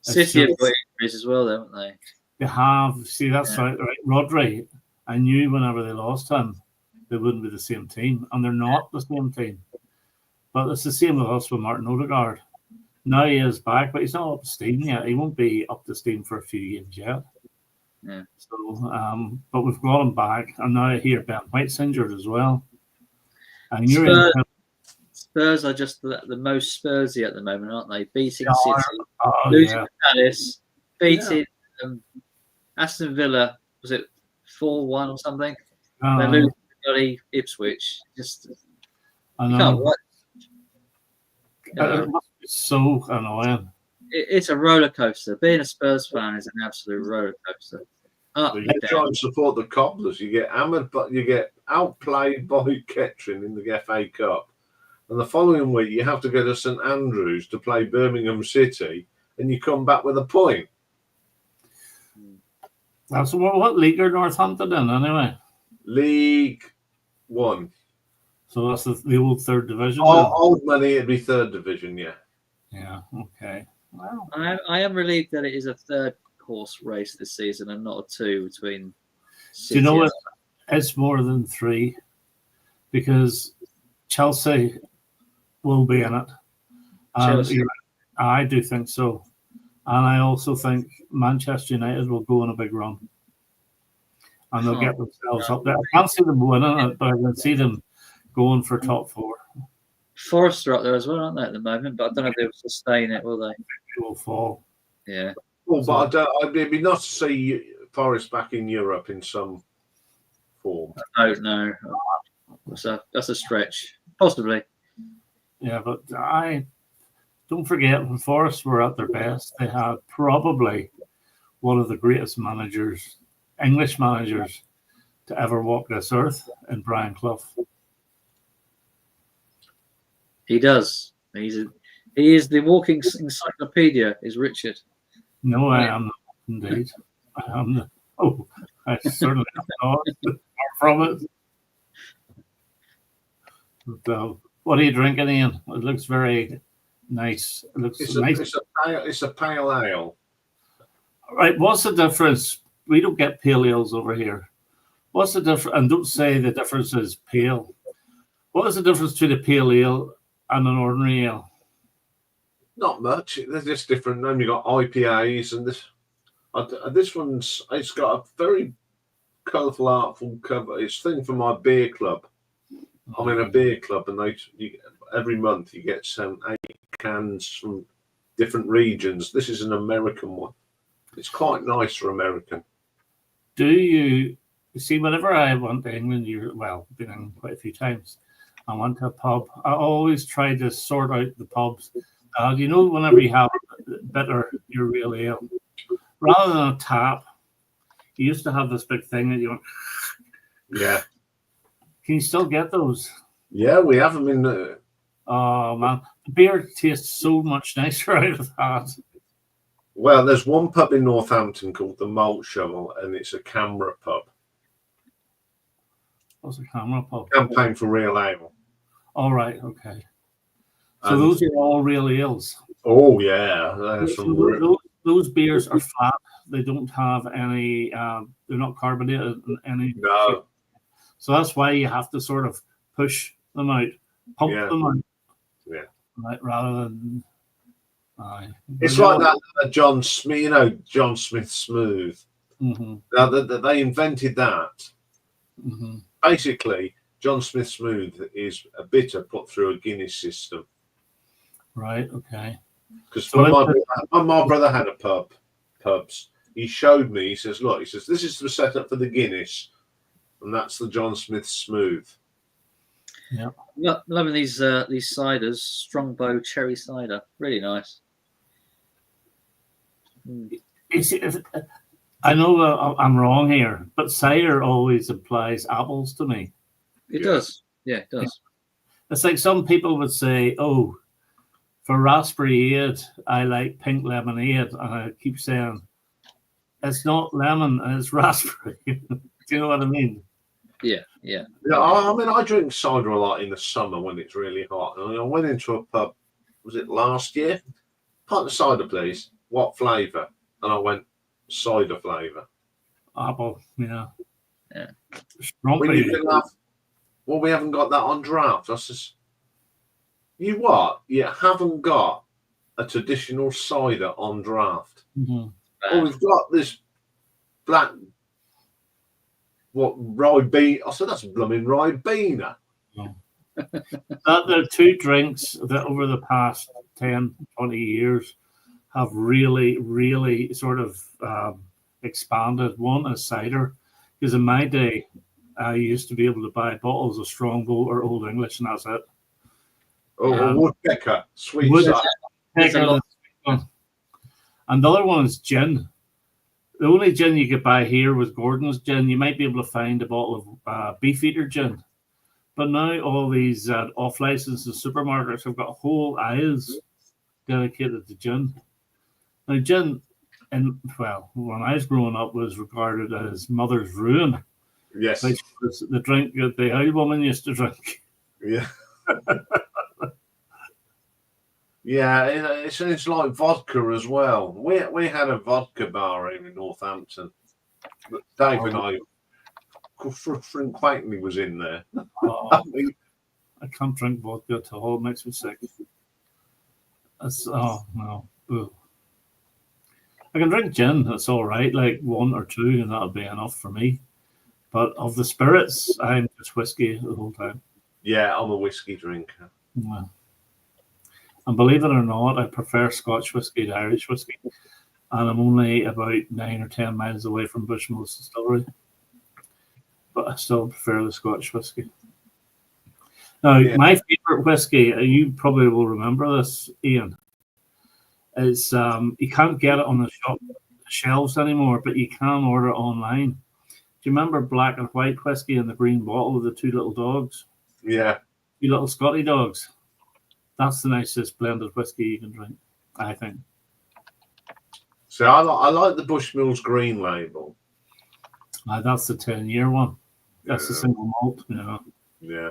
City have got injuries as well, haven't they? They have. See, that's right. Rodri, I knew whenever they lost him, they wouldn't be the same team. And they're not the same team. But it's the same with us with Martin Odegaard. Now he is back, but he's not up to steam yet. He won't be up to steam for a few games yet. Yeah. So, but we've got him back. And now I hear Ben White's injured as well. And Spurs are just the most Spursy at the moment, aren't they? Beating City, losing to Palace, beating Aston Villa. Was it 4-1 or something? They're losing to Ipswich. I know. It must be so annoying. It's a roller coaster. Being a Spurs fan is an absolute roller coaster. You try and support the Cobblers. You get hammered, but you get outplayed by Kettering in the FA Cup. And the following week, you have to go to St Andrews to play Birmingham City, and you come back with a point. That's what league are Northampton in, anyway? League One. So that's the old third division. Old money, it'd be third division, yeah. Yeah. Okay. Wow. I am relieved that it is a third horse race this season and not a two between. Do you know what? It's more than 3, because Chelsea will be in it. I do think so. And I also think Manchester United will go on a big run. And they'll get themselves up there. I can't see them winning it, but I can see them going for top 4. Forest are up there as well, aren't they, at the moment? But I don't know if they'll sustain it, will they? They will fall. Yeah. Well, but it'd be nice to see Forest back in Europe in some form. I don't know. That's a stretch. Possibly. Yeah, but I don't forget when Forest were at their best, they had probably one of the greatest managers, English managers, to ever walk this earth in Brian Clough. He does. He is the walking encyclopedia, is Richard. No, I am not indeed. I am not. Oh, I certainly am not. Far from it. But, what are you drinking, Ian? It looks very nice. It looks nice. It's a pale ale. Right. What's the difference? We don't get pale ales over here. What's the difference? And don't say the difference is pale. What is the difference between a pale ale and an ordinary ale? Not much. They're just different. Then you got IPAs and this. This one's. It's got a very colourful, artful cover. It's a thing for my beer club. I'm in a beer club, and every month you get 8 cans from different regions. This is an American one. It's quite nice for American. Do you see? Whenever I went to England, been in quite a few times. I went to a pub. I always try to sort out the pubs. Whenever you have your real ale, rather than a tap, you used to have this big thing that you went. Yeah. Can you still get those? Yeah, we have them in the. Oh man, the beer tastes so much nicer out of that. Well, there's one pub in Northampton called the Malt Shovel, and it's a camera pub. What's a camera pub? Campaign for real ale. All right, okay. So those are all real ales. Oh yeah, those beers are flat. They don't have any. They're not carbonated in any. No. So that's why you have to sort of push them out, pump them out. Yeah. Right, rather than. It's like that John Smith, John Smith Smooth. Mm-hmm. Now they invented that. Mm-hmm. Basically, John Smith Smooth is a bitter put through a Guinness system. Right. Okay. Because when my brother had pubs, he showed me. He says, "Look," he says, "this is the setup for the Guinness, and that's the John Smith Smooth." Yeah. Loving these ciders. Strongbow cherry cider, really nice. I know I'm wrong here, but cider always implies apples to me. It does. Yeah, it does. It's like some people would say, "Oh, for raspberry-ade, I like pink lemonade," and I keep saying, "It's not lemon, it's raspberry." Do you know what I mean? Yeah. I mean, I drink cider a lot in the summer when it's really hot. And I went into a pub, was it last year? Pint of cider, please. What flavour? And I went, cider flavour. Apple, yeah. When we haven't got that on draft. I says, you what? You haven't got a traditional cider on draft. Mm-hmm. Oh, we've got this black. What Ribena? I said that's blooming Ribena. There are 2 drinks that over the past 10, 20 years have really, really sort of expanded. One is cider, because in my day, I used to be able to buy bottles of Strongbow or Old English, and that's it. Oh, Woodpecker, sweet cider. And the other one is gin. The only gin you could buy here was Gordon's gin. You might be able to find a bottle of Beefeater gin. But now all these off-licensed supermarkets have got whole aisles dedicated to gin. Now, gin, when I was growing up, was regarded as mother's ruin. Yes. Which was the drink that the old woman used to drink. Yeah. Yeah, it's like vodka as well. We had a vodka bar here in Northampton. But Dave and I, frankly, was in there. I can't drink vodka at all. It makes me sick. No. Ugh. I can drink gin. That's all right. Like 1 or 2, and that'll be enough for me. But of the spirits, I'm just whiskey the whole time. Yeah, I'm a whiskey drinker. Yeah. And believe it or not, I prefer Scotch whiskey to Irish whiskey. And I'm only about 9 or 10 miles away from Bushmills Distillery. But I still prefer the Scotch whiskey. Now, Yeah. my favourite whiskey, you probably will remember this, Ian, is you can't get it on the shop shelves anymore, but you can order it online. Do you remember black and white whiskey in the green bottle with the 2 little dogs? Yeah. 2 little Scotty dogs. That's the nicest blended whiskey you can drink, I think. So I like the Bushmills Green Label. That's the 10-year one. That's the Yeah. single malt, you know. Yeah.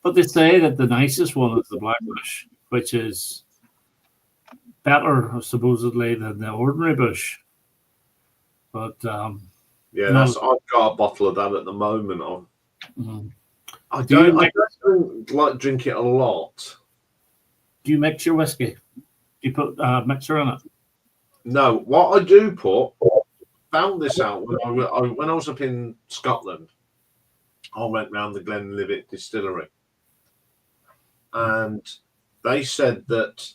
But they say that the nicest one is the Black Bush, which is better, supposedly, than the ordinary Bush. But Yeah, No. I've got a bottle of that at the moment. mm. I Do you don't like drink it a lot. Do you mix your whiskey? Do you put mixer in it? No, what I do put, found this out when I was up in Scotland. I went round the Glenlivet distillery, and they said that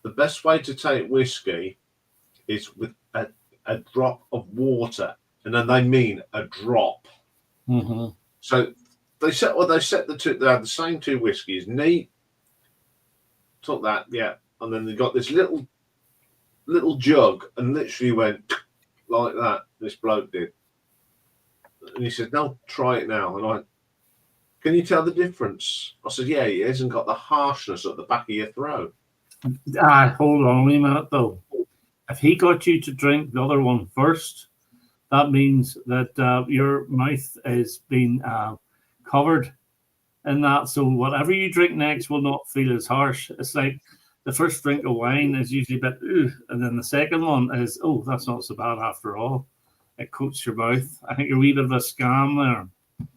the best way to take whiskey is with a drop of water, and then they mean a drop. Mm-hmm. So they set the two. They had the same 2 whiskies. Neat. Took that, yeah, and then they got this little jug and literally went like that. This bloke did, and he said, "No, try it now." And I went, "Can you tell the difference?" I said, "Yeah, it hasn't got the harshness at the back of your throat." Hold on a wee minute, though. If he got you to drink the other one first, that means that your mouth is being covered in that. So whatever you drink next will not feel as harsh. It's like the first drink of wine is usually a bit, ooh, and then the second one is, oh, that's not so bad after all. It coats your mouth. I think you're a wee bit of a scam there.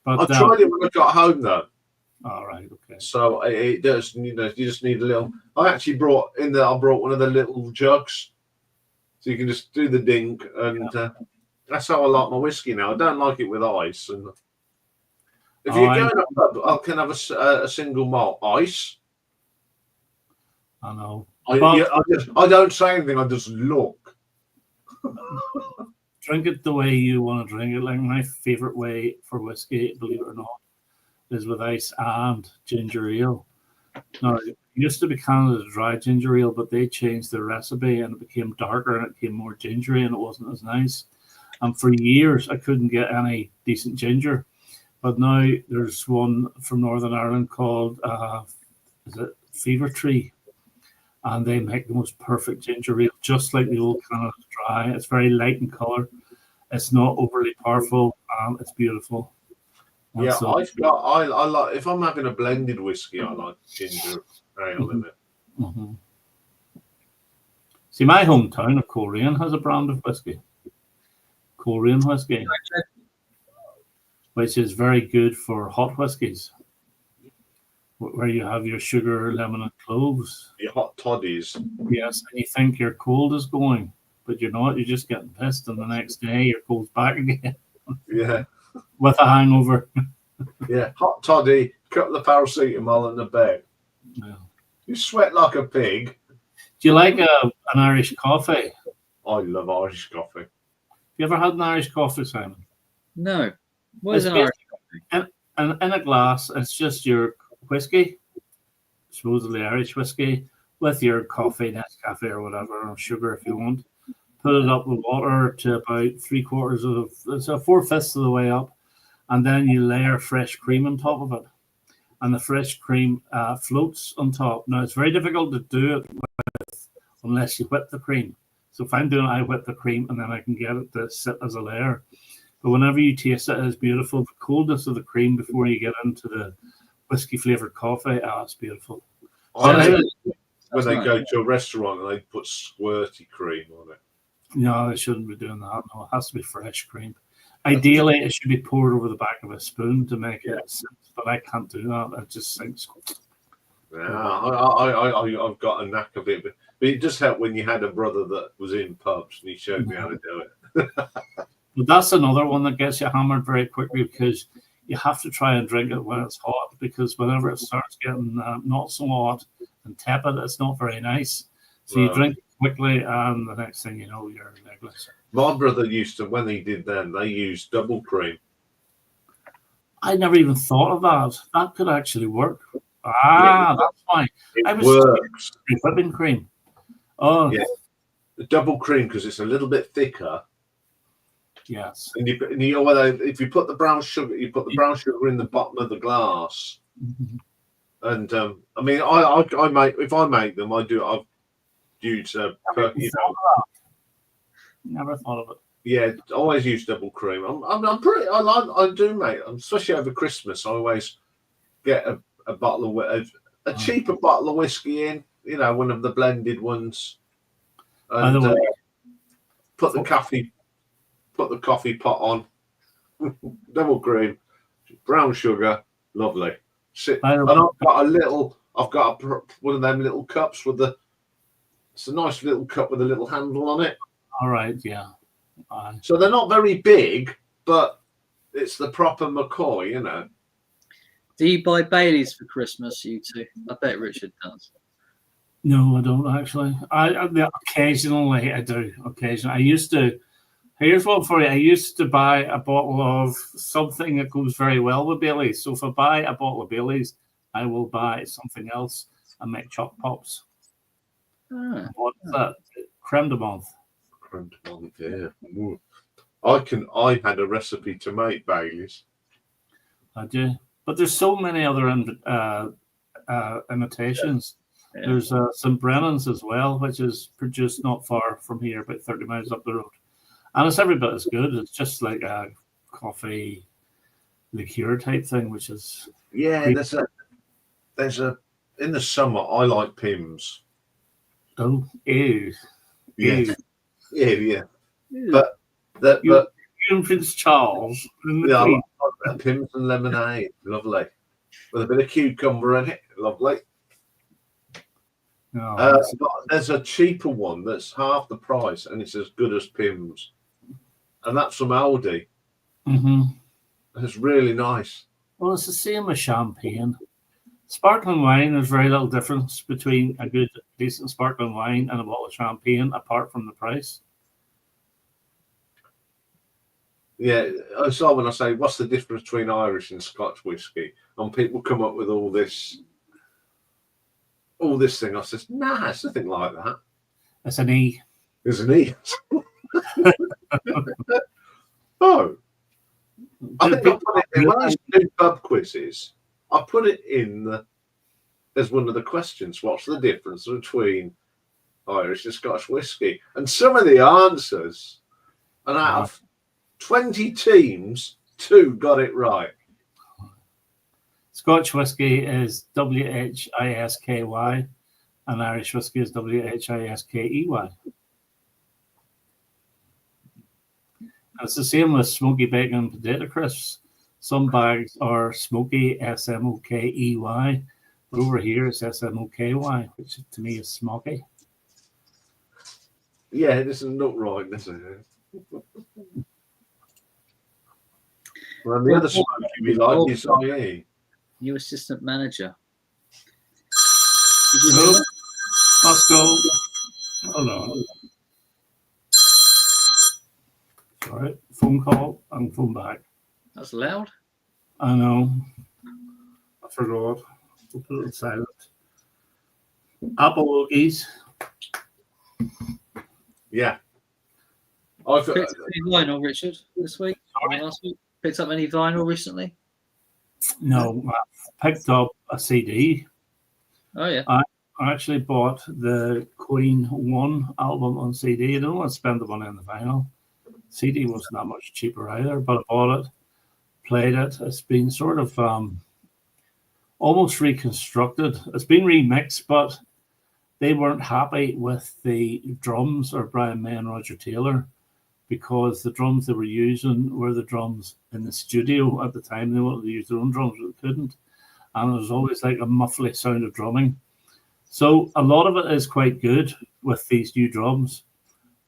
But I tried it when I got home though. all right, okay. So it does, you just need a little. I actually brought one of the little jugs, so you can just do the dink, and that's how I like my whiskey now. I don't like it with ice. And if you're going up, I can have a single malt ice. I know. I don't say anything. I just look. Drink it the way you want to drink it. Like my favorite way for whiskey, believe it or not, is with ice and ginger ale. Now, it used to be Canada Dry ginger ale, but they changed their recipe and it became darker and it became more gingery and it wasn't as nice. And for years, I couldn't get any decent ginger. But now there's one from Northern Ireland called, is it Fever Tree? And they make the most perfect ginger ale, just like the old Canada Dry. It's very light in colour. It's not overly powerful, and it's beautiful. And Yeah, so, I like if I'm having a blended whiskey, I like ginger ale in it. mhm. See, my hometown of Coleraine has a brand of whiskey, Coleraine whiskey, which is very good for hot whiskies, where you have your sugar, lemon, and cloves. Your hot toddies. Yes, and you think your cold is going, but you're not. You're just getting pissed, and the next day your cold's back again Yeah, with a hangover. yeah. Hot toddy, couple of paracetamol in the bed. Yeah. You sweat like a pig. Do you like an Irish coffee? I love Irish coffee. You ever had an Irish coffee, Simon? No. What is It's an Irish coffee? And in a glass, it's just your whiskey, supposedly Irish whiskey, with your coffee, Nescafe or whatever, or sugar if you want. Put it up with water to about 4/5 of the way up, and then you layer fresh cream on top of it. And the fresh cream floats on top. Now, it's very difficult to do it unless you whip the cream. So if I'm doing it, I whip the cream, and then I can get it to sit as a layer. But whenever you taste it, it's beautiful. The coldness of the cream before you get into the whiskey flavored coffee, it's beautiful. I That's hate nice. when they That's go nice. to a restaurant and they put squirty cream on it. No, they shouldn't be doing that. No, it has to be fresh cream. Ideally, it should be poured over the back of a spoon to make it sink, but I can't do that. It just sinks. Yeah, I've got a knack of it. But But it does help when you had a brother that was in pubs and he showed me how to do it. But that's another one that gets you hammered very quickly because you have to try and drink it when it's hot, because whenever it starts getting not so hot and tepid, it's not very nice. So you Right. drink it quickly, and the next thing you know, you're legless. My brother used to, when he did them, they used double cream. I never even thought of that. That could actually work. That's why. I It was works. whipping cream. Oh, Yeah. The double cream, because it's a little bit thicker. yes. And if you put the brown sugar, you put the brown sugar in the bottom of the glass. Mhm. And I mean, I make, if I make them, I've used Never thought of it. yeah, always use double cream. I'm pretty, I do make, especially over Christmas. I always get a bottle of a cheaper bottle of whiskey in, one of the blended ones, By the and way, put the coffee pot on, double cream, brown sugar, lovely. By the And way, I've got one of them little cups it's a nice little cup with a little handle on it. all right, yeah. So they're not very big, but it's the proper McCoy, Do you buy Baileys for Christmas, you two? I bet Richard does. No, I don't actually. Occasionally I do. Occasionally, I used to. Here's one for you. I used to buy a bottle of something that goes very well with Baileys. So if I buy a bottle of Baileys, I will buy something else and make choc pops. Ah, What's that? Creme de menthe. Yeah. Ooh. I had a recipe to make Baileys. I do. But there's so many other imitations. yeah. There's St. Brennan's as well, which is produced not far from here, about 30 miles up the road. And it's every bit as good. It's just like a coffee liqueur type thing, which is Yeah, there's a in the summer I like Pimm's. ew. Yeah. Yeah. Ew. But You and Prince Charles and the yeah, I Queen. like Pimm's and lemonade, lovely, with a bit of cucumber in it, lovely. No, But there's a cheaper one that's half the price and it's as good as Pimm's, and that's from Aldi. It's really nice. Well, it's the same as champagne. Sparkling wine, there's very little difference between a good, decent sparkling wine and a bottle of champagne, apart from the price. Yeah, I saw when I say, what's the difference between Irish and Scotch whiskey? And people come up with all this thing. I says, nah, it's nothing like that. It's an E. Isn't he? Oh. I think I put it in, when I used to do pub quizzes, I put it in as one of the questions. What's the difference between Irish and Scotch whiskey? And some of the answers, and out of 20 teams, 2 got it right. Scotch whiskey is WHISKY, and Irish whiskey is WHISKEY. It's the same with smoky bacon and potato crisps. Some bags are smoky, SMOKEY, but over here it's SMOKY, which to me is smoky. Yeah, this is not right, this is it. Well, the other smoky we like is IE. New assistant manager. Nope. Let's go. Hold on. Sorry, phone call and phone back. That's loud. I know. I forgot. We'll put it in silent. Apple Logies. Yeah. Picked up any vinyl, Richard, this week? Or last week? Picked up any vinyl recently? No, I picked up a CD. Oh yeah. I actually bought the Queen 1 album on CD. I don't want to spend the money on the vinyl. CD wasn't that much cheaper either, but I bought it, played it. It's been sort of almost reconstructed. It's been remixed, but they weren't happy with the drums or Brian May and Roger Taylor, because the drums they were using were the drums in the studio at the time. They wanted to use their own drums, but they couldn't. And there was always like a muffly sound of drumming. So a lot of it is quite good with these new drums,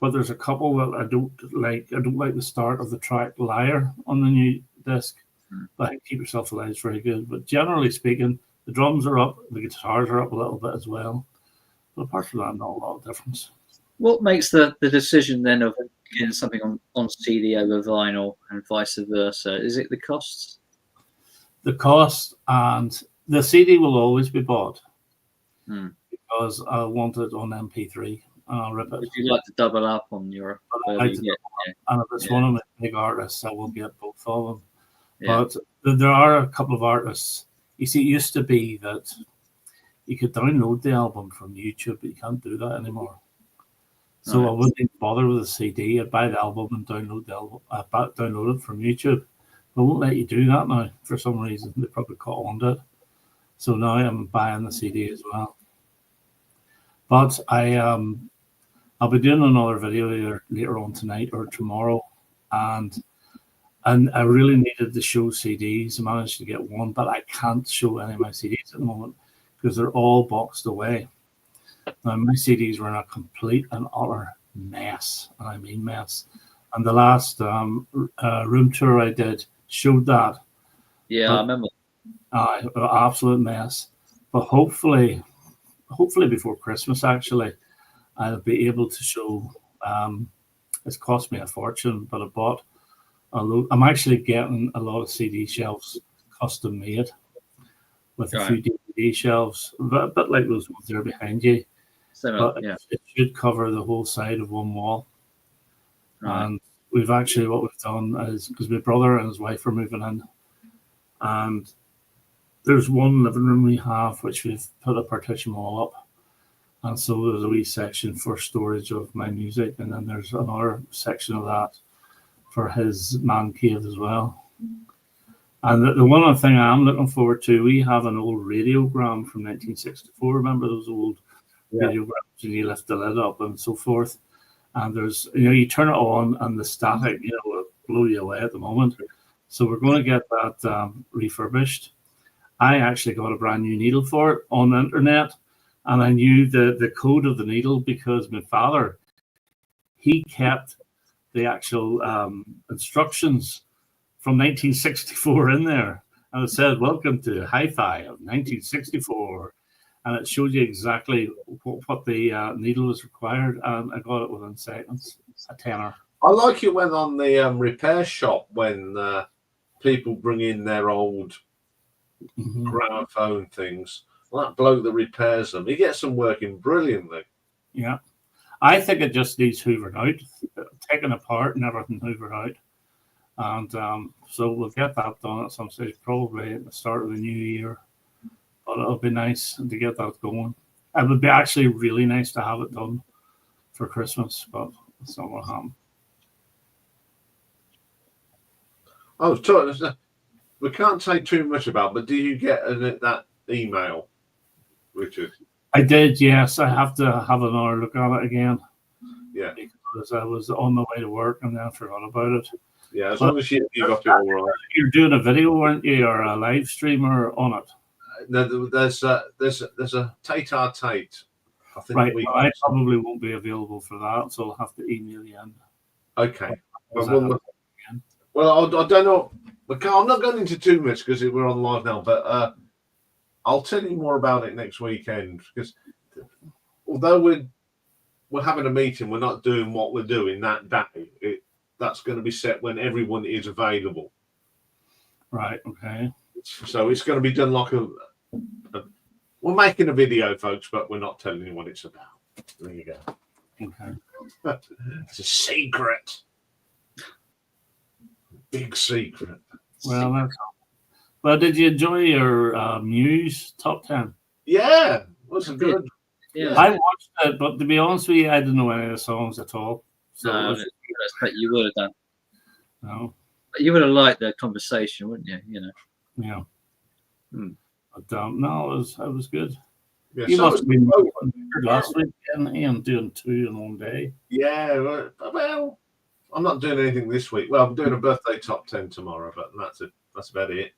but there's a couple that I don't like. I don't like the start of the track "Liar" on the new disc. Like "Keep Yourself Alive" is very good, but generally speaking, the drums are up, the guitars are up a little bit as well. But apart from that, not a lot of difference. What makes the decision then of getting something on CD over vinyl and vice versa? Is it the costs? The cost, and the CD will always be bought because I want it on MP3 and I'll rip it. If you like to double up on your, And if it's one of my big artists, I will get both of them. Yeah. But there are a couple of artists. You see, it used to be that you could download the album from YouTube, but you can't do that anymore. So I wouldn't even bother with a CD. I'd buy the album and download it from YouTube. They won't let you do that now for some reason. They probably caught on to it. So now I'm buying the CD as well. But I'll be doing another video either later on tonight or tomorrow, and I really needed to show CDs. I managed to get one, but I can't show any of my CDs at the moment because they're all boxed away. Now, my CDs were in a complete and utter mess, and I mean mess. And the last room tour I did showed that. Yeah, I remember. An absolute mess. But hopefully before Christmas, actually, I'll be able to show. It's cost me a fortune, but I bought a load. I'm actually getting a lot of CD shelves custom made with a few DVD shelves, a bit like those ones that are behind you. But it should cover the whole side of one wall. Right. And what we've done is, because my brother and his wife are moving in, and there's one living room we have which we've put a partition wall up, and so there's a wee section for storage of my music, and then there's another section of that for his man cave as well. And the one thing I'm looking forward to, we have an old radiogram from 1964. Remember those old radiograms, and you lift the lid up and so forth. And there's, you turn it on and the static, will blow you away at the moment. So we're going to get that refurbished. I actually got a brand new needle for it on the internet, and I knew the code of the needle because my father, he kept the actual instructions from 1964 in there, and it said, "Welcome to Hi-Fi of 1964." And it showed you exactly what the needle was required, and I got it within seconds, a tenner. I like it when on the repair shop when people bring in their old gramophone things. Well, that bloke that repairs them, he gets them working brilliantly. Yeah, I think it just needs hoovered out, taken apart and everything hoovered out. And so we'll get that done at some stage, probably at the start of the new year. But it'll be nice to get that going. It would be actually really nice to have it done for Christmas, but it's not going to happen. Oh, we can't say too much about, but do you get that email, Richard? I did, yes. I have to have another look at it again. Yeah. Because I was on the way to work and then I forgot about it. Yeah, as long as you got it all right. You're doing a video, weren't you, or a live streamer on it? No, there's a Tate-a-Tate. I think right, I probably won't be available for that, so I'll have to email you in. Okay. Well, I don't know. I'm not going into too much because we're on live now, but I'll tell you more about it next weekend. Because although we're having a meeting, we're not doing what we're doing that day. That's going to be set when everyone is available. Right. Okay. So it's going to be done like we're making a video, folks, but we're not telling you what it's about. There you go. Okay. It's a secret. Big secret. Well, did you enjoy your Muse top 10? Yeah, was good. Yeah, I watched it, but to be honest with you, I didn't know any of the songs at all. So but you would have done. No. But you would have liked the conversation, wouldn't you? Yeah. Hmm. But no, it was good. Yeah, you must have been last week, and doing 2 in one day. Yeah, well, I'm not doing anything this week. Well, I'm doing a birthday top 10 tomorrow, but that's it. That's about it.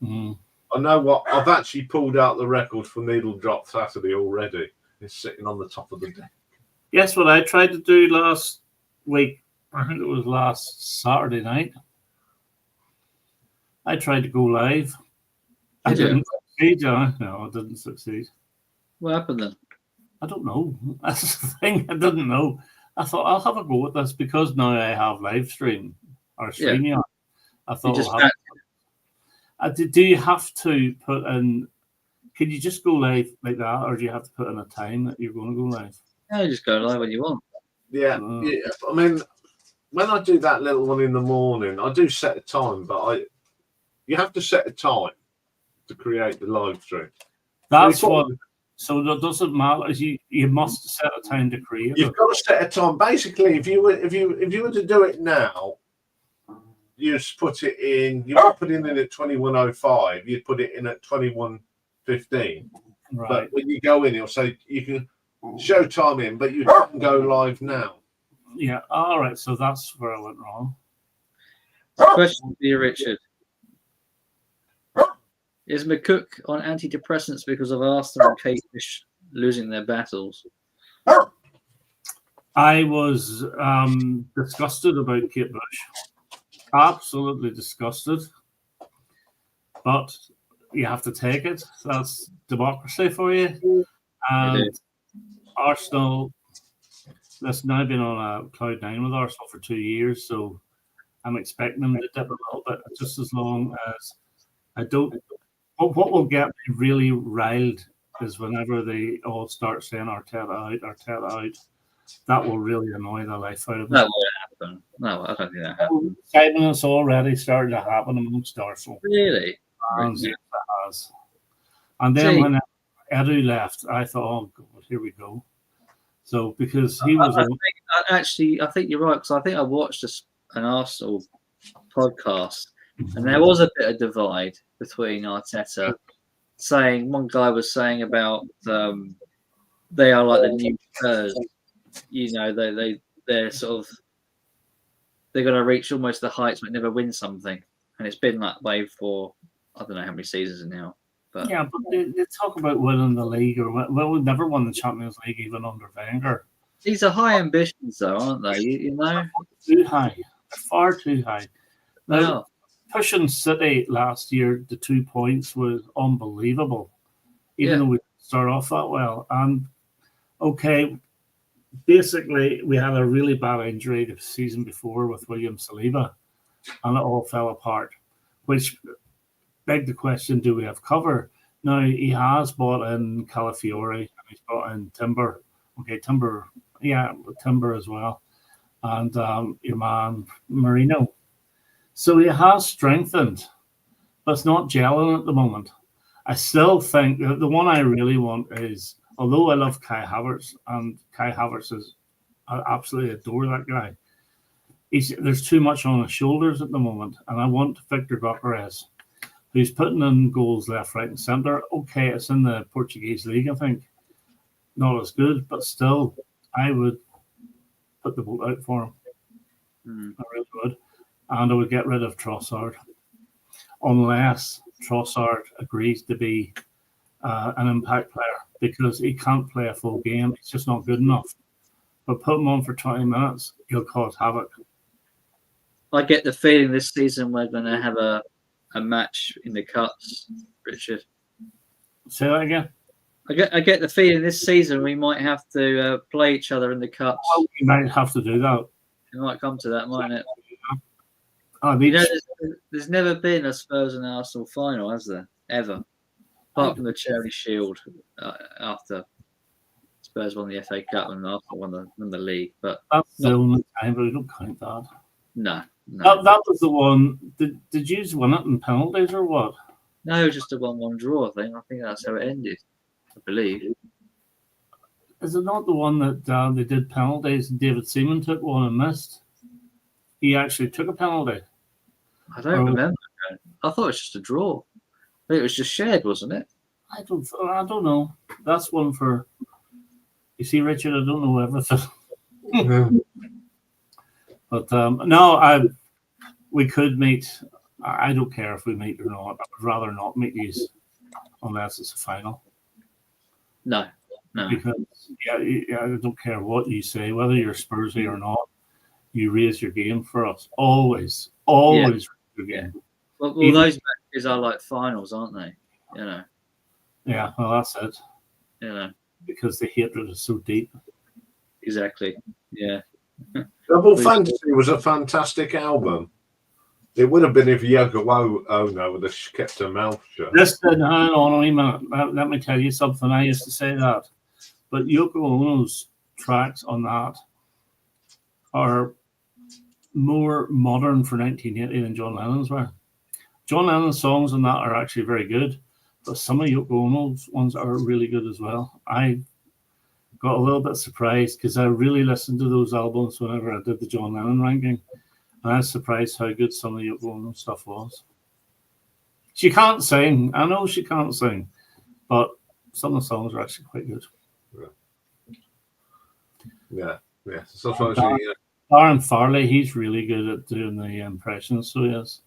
Mm-hmm. I know what. I've actually pulled out the record for Needle Drop Saturday already. It's sitting on the top of the deck. Guess what I tried to do last week? I think it was last Saturday night. I tried to go live. I Did you? didn't succeed. No, I didn't succeed. What happened then? I don't know. That's the thing. I didn't know. I thought I'll have a go at this because now I have live stream or streaming. I You thought just I'll have do you have to put in? Can you just go live like that, or do you have to put in a time that you're going to go live? no, just go live when you want. Yeah, yeah. I mean, when I do that little one in the morning, I do set a time, but you have to set a time to create the live stream. That's what. So that doesn't matter. You must set a time to create. You've got to set a time. Basically, if you were to do it now, you just put it in. You won't put it in at 21:05. You'd put it in at 21:15. Right. But when you go in, it'll say you can show time in, but you can go live now. Yeah. All right. So that's where I went wrong. Question for you, Richard. Is McCook on antidepressants because of Arsenal and Kate Bush losing their battles? I was disgusted about Kate Bush. Absolutely disgusted. But you have to take it. That's democracy for you. And Arsenal, that's now been on a cloud nine with Arsenal for 2 years, so I'm expecting them to dip a little bit, just as long as I don't. What will get me really riled is whenever they all start saying Arteta out. That will really annoy the life out of me. That won't happen. No, I don't think that happens. Excitement has already started to happen amongst Arsenal. Really? Yes, it has. And then when Edu left, I thought, oh, God, here we go. So, because he was... I think you're right, because I think I watched an Arsenal podcast, and there was a bit of divide between Arteta saying, one guy was saying about they are like the new Spurs. You know, they're sort of, they're going to reach almost the heights but never win something. And it's been that way for, I don't know how many seasons now. But yeah, but they talk about winning the league, or we've never won the Champions League even under Wenger. These are high ambitions, though, aren't they? You know, too high, far too high. Now, pushing City last year to 2 points was unbelievable, even though we start off that well. And okay, basically we had a really bad injury the season before with William Saliba, and it all fell apart, which begged the question, do we have cover? Now, he has bought in Calafiori, and he's bought in Timber. Okay, Timber as well. And your man, Marino. So he has strengthened, but it's not gelling at the moment. I still think the one I really want is, although I love Kai Havertz, and Kai Havertz is, I absolutely adore that guy. There's too much on his shoulders at the moment, and I want Victor Gyökeres, who's putting in goals left, right, and centre. Okay, it's in the Portuguese league, I think. Not as good, but still, I would put the vote out for him. I really would. And I would get rid of Trossard, unless Trossard agrees to be an impact player, because he can't play a full game. It's just not good enough. But put him on for 20 minutes, he'll cause havoc. I get the feeling this season we're going to have a match in the cups, Richard. Say that again? I get the feeling this season we might have to play each other in the cups. Well, we might have to do that. It might come to that, mightn't it? You know, there's never been a Spurs and Arsenal final, has there? Ever. Apart from the Charity Shield after Spurs won the FA Cup and Arsenal won the league. But that's the only time, but we don't count that. No. That was the one. Did you win it in penalties or what? No, it was just a 1-1 draw, I think. I think that's how it ended, I believe. Is it not the one that they did penalties and David Seaman took one and missed? He actually took a penalty. I don't remember. I thought it was just a draw. I think it was just shared, wasn't it? I don't know. That's one for. You see, Richard, I don't know everything. But no, we could meet I don't care if we meet or not. I would rather not meet these unless it's a final. No. Because I don't care what you say, whether you're Spursy or not. You raise your game for us. Always raise your game. Well, those matches are like finals, aren't they? You know. Yeah, well, that's it. You know. Because the hatred is so deep. Exactly. Yeah. Double Fantasy was a fantastic album. It would have been if Yoko Ono would have kept her mouth shut. Listen, hang on a wee minute. Let me tell you something. I used to say that. But Yoko Ono's tracks on that are more modern for 1980 than John Lennon's were. John Lennon's songs on that are actually very good, but some of Yoko Ono's ones are really good as well. I got a little bit surprised because I really listened to those albums whenever I did the John Lennon ranking, and I was surprised how good some of Yoko Ono's stuff was. She can't sing. I know she can't sing, but some of the songs are actually quite good. Yeah. Sometimes Darren Farley, he's really good at doing the impressions, so he is.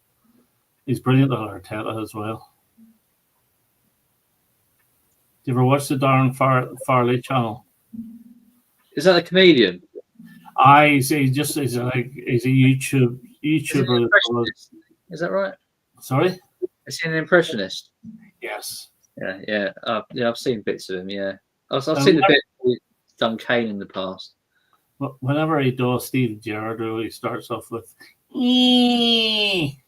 He's brilliant at Arteta as well. Do you ever watch the Darren Farley channel? Is that a comedian? He's a YouTuber. Is that right? Sorry? Is he an impressionist? Yes. Yeah. I've seen bits of him. Yeah, I've seen the bit he's done Kane in the past. Whenever he does Steve Gerrard, he starts off with "Eee."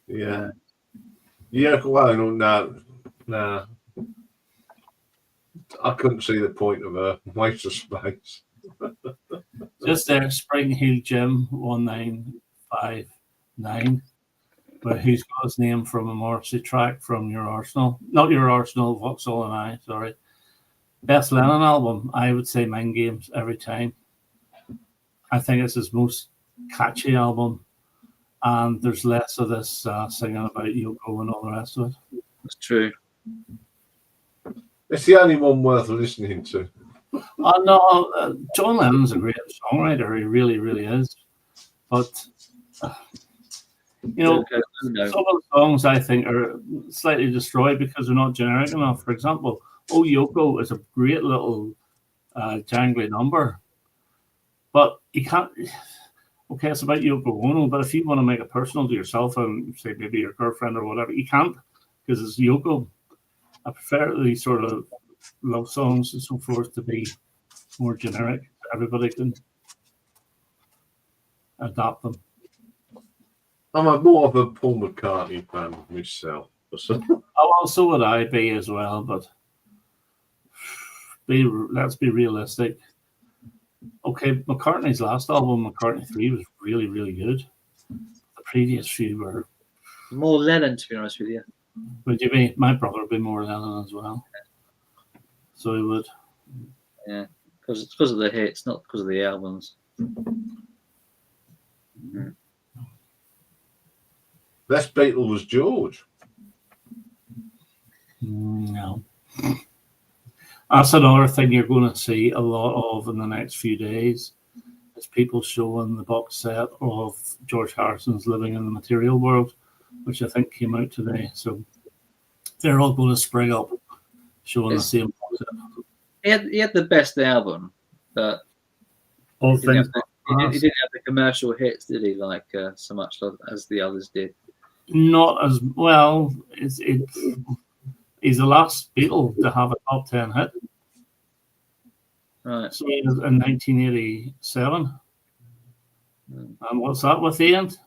Yeah. Well, no. I couldn't see the point of a waste of space. Just there, Spring Heel Jim 1959, but he's got his name from a Morrissey track from Your Arsenal. Not Your Arsenal, Vauxhall and I, sorry. Best Lennon album, I would say Mind Games every time. I think it's his most catchy album, and there's less of this singing about Yoko and all the rest of it. That's true. It's the only one worth listening to. No, John Lennon's a great songwriter. He really, really is. But, some of the songs I think are slightly destroyed because they're not generic enough. For example, Oh Yoko is a great little jangly number. But you can't... Okay, it's about Yoko Ono, but if you want to make it personal to yourself and say maybe your girlfriend or whatever, you can't because it's Yoko. I prefer these sort of love songs and so forth to be more generic. Everybody can adapt them. I'm more of a Paul McCartney fan myself. So would I be as well, but let's be realistic. Okay, McCartney's last album, McCartney 3, was really, really good. The previous few were... More Lennon, to be honest with you. Would you be? My brother would be more Lennon as well. So he would. Yeah, because it's because of the hits, not because of the albums. Mm-hmm. Best Beatle was George. No. That's another thing you're going to see a lot of in the next few days. Is people showing the box set of George Harrison's Living in the Material World, which I think came out today. So they're all going to spring up showing the same box set. He had the best album, but all he didn't have the commercial hits, did he? Like so much as the others did. Not as well. He's the last Beatle to have a top 10 hit. Right. So in 1987. And what's that with the end?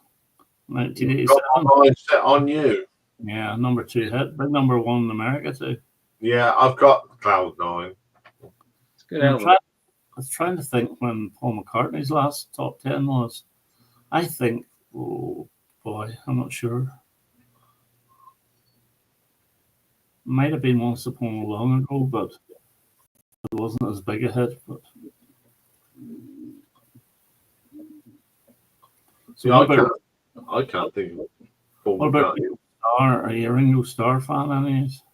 1987. Set on You. Yeah, number 2 hit. Big number 1 in America too. Yeah, I've got Cloud 9. It's a good album. I was trying to think when Paul McCartney's last top 10 was. I think, oh boy, I'm not sure. Might have been Once Upon a Long ago, but it wasn't as big a hit. But See, I can't think of Paul what about McCartney. Ringo Starr? Are you a Ringo Starr fan, anyways?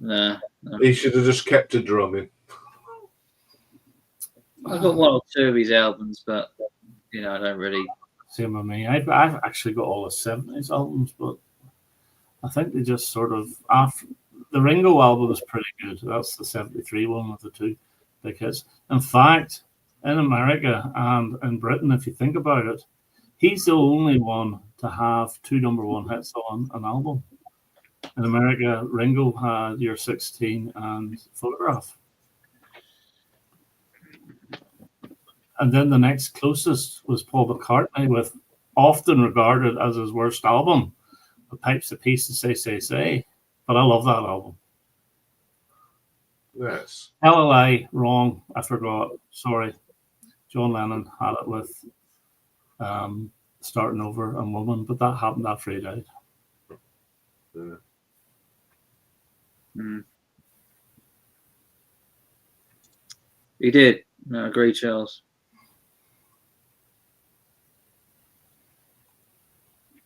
No. He should have just kept a drumming. I've got one or two of his albums, but I don't really. Same with me. I've actually got all the 70s albums, but I think they just sort of after the Ringo album is pretty good. That's the 73 one with the two big hits. In fact, in America and in Britain, if you think about it, he's the only one to have two #1 hits on an album. In America, Ringo had Year 16 and Photograph. And then the next closest was Paul McCartney, with often regarded as his worst album, The Pipes of Peace and Say. But I love that album. Yes. Tell a Lie, wrong. I forgot. Sorry. John Lennon had it with Starting Over and Woman, but that happened after he died. Yeah. He did. No, I agree, Charles.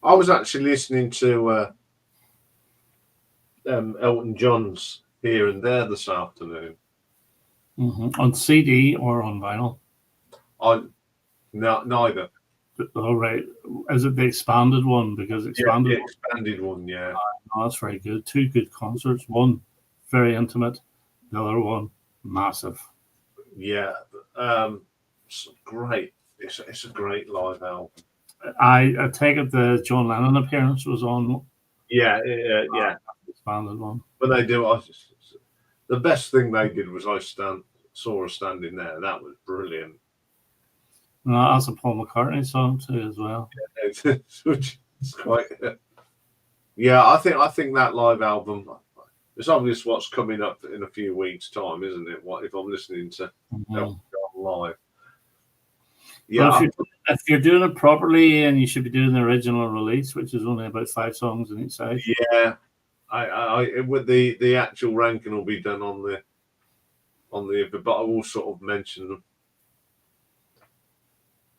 I was actually listening to Elton John's Here and There this afternoon. On CD or on vinyl? Neither. All right. Is it the expanded one? Because Yeah, expanded the expanded one, yeah. Oh, that's very good. Two good concerts. One very intimate. The other one massive. Yeah. It's great. It's a great live album. I take it the John Lennon appearance was on Yeah. the expanded one. When they do, the best thing they did was saw her standing there. That was brilliant. No, that's a Paul McCartney song too, as well. It's quite. Yeah, I think that live album. It's obvious what's coming up in a few weeks' time, isn't it? What if I'm listening to Elton John live? Yeah, Well, if you're doing it properly, and you should be doing the original release, which is only about 5 songs on each side. Yeah, I with the actual ranking will be done on the but I will sort of mention them.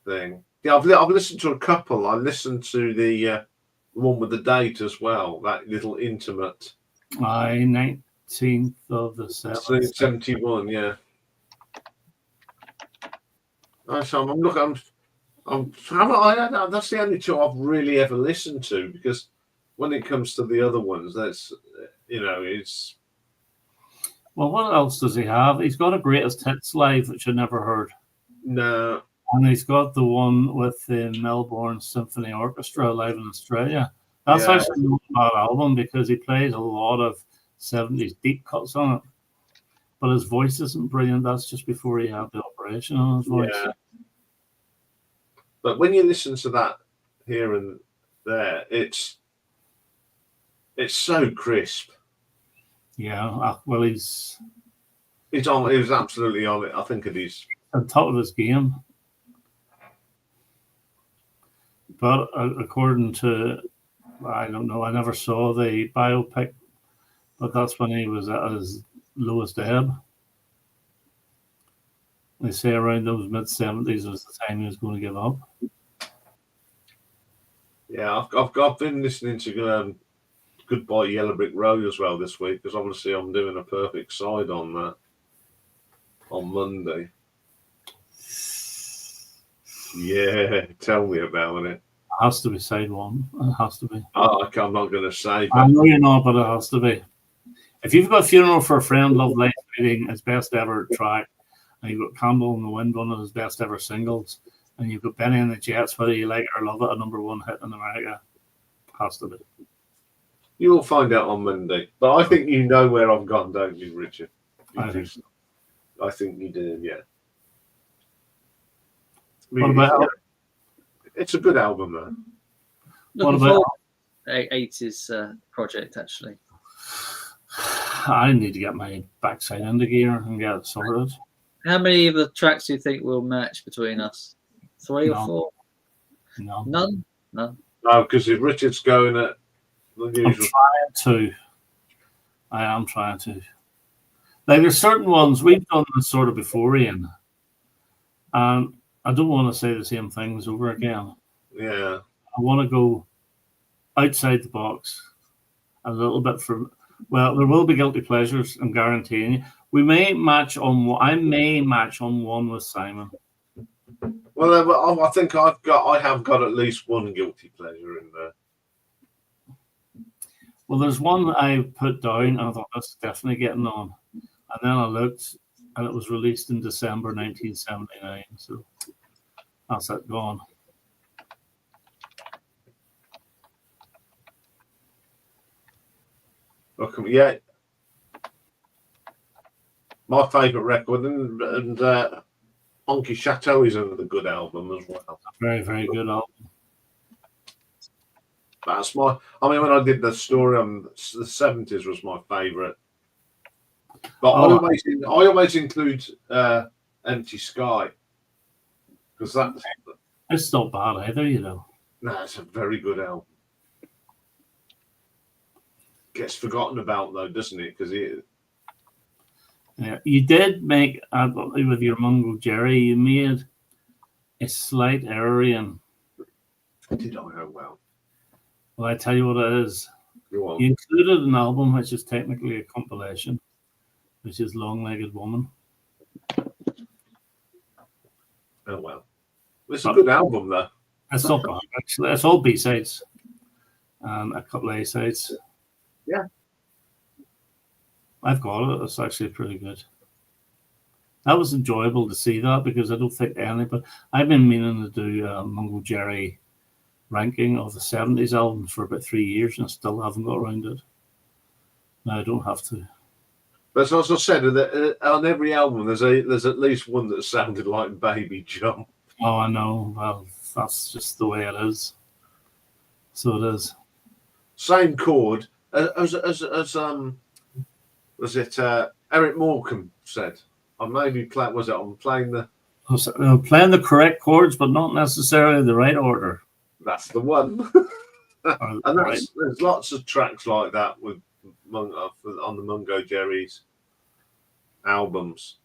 Thing. Yeah, I've listened to a couple. I listened to the one with the date as well. That little intimate. 19th of the 7th. 71. Yeah. So I'm looking. That's the only two I've really ever listened to, because when it comes to the other ones, that's it's. Well, what else does he have? He's got a Greatest Hits live, which I never heard. No. And he's got the one with the Melbourne Symphony Orchestra live in Australia. That's actually not a bad album, because he plays a lot of 70s deep cuts on it. But his voice isn't brilliant. That's just before he had the operation on his voice. Yeah. But when you listen to that here and there, it's so crisp. Yeah, well, he's on. He was absolutely on it. I think it is on top of his game. But according to, I don't know, I never saw the biopic, but that's when he was at his lowest ebb. They say around those mid-70s was the time he was going to give up. Yeah, I've been listening to Goodbye Yellow Brick Road as well this week, because obviously I'm doing a perfect side on that on Monday. Yeah, tell me about it. It has to be side one. It has to be. I'm not going to say. I know you're not, but it has to be. If you've got Funeral for a Friend, Love Life Waiting, his best ever track, and you've got Candle in the Wind, one of his best ever singles, and you've got Benny and the Jets, whether you like it or love it, a #1 hit in America, has to be. You will find out on Monday. But I think you know where I've gone, don't you, Richard? I think you do, yeah. What about it's a good album, man. What about 80s project, actually? I need to get my backside into gear and get it sorted. How many of the tracks do you think will match between us? 3 or 4? No. None? No. No, because if Richard's going at the usual. I am trying to. Like, there's certain ones we've done this sort of before, Ian. And I don't want to say the same things over again. Yeah. I want to go outside the box a little bit. Well, there will be guilty pleasures. I'm guaranteeing you. We may match on. I may match on one with Simon. Well, I think I have got at least one guilty pleasure in there. Well, there's one that I put down. And I thought that's definitely getting on, and then I looked, and it was released in December 1979. So that's it gone. Okay, yeah. My favourite record, and Honky Chateau is another good album as well. Very, very good album. That's my. I mean, when I did the story on the 70s, was my favourite. But I always include Empty Sky because that's. It's not bad either, you know. No, it's a very good album. Gets forgotten about though, doesn't it? Because Yeah, you did make with your Mungo Jerry. You made a slight error in. did I? Oh well. Well, I tell you what it is. Go on. You included an album which is technically a compilation, which is Long Legged Woman. Oh well. It's a good album though. It's not bad actually. It's all B-sides and a couple of A-sides. Yeah. I've got it. It's actually pretty good. That was enjoyable to see that because I don't think anybody. I've been meaning to do a Mungo Jerry ranking of the 70s albums for about 3 years and I still haven't got around it. No, I don't have to. But as I also said, that on every album, there's at least one that sounded like Baby Jump. Oh, I know. Well, that's just the way it is. So it is. Same chord as was it Eric Morecambe said? I maybe play. Was it? I'm playing the. Playing the correct chords, but not necessarily the right order. That's the one. And Right. there's lots of tracks like that with on the Mungo Jerry's albums.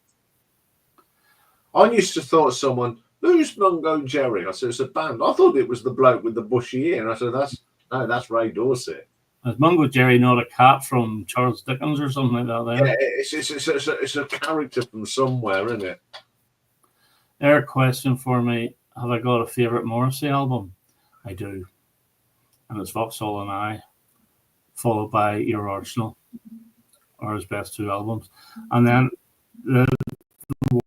I used to thought someone, who's Mungo Jerry? I said it's a band. I thought it was the bloke with the bushy ear. And I said that's Ray Dorset. Is Mungo Jerry not a cat from Charles Dickens or something like that? There? Yeah, it's a character from somewhere, isn't it? Eric, question for me: have I got a favorite Morrissey album? I do, and it's Vauxhall and I, followed by Your Arsenal, or his best two albums, and then the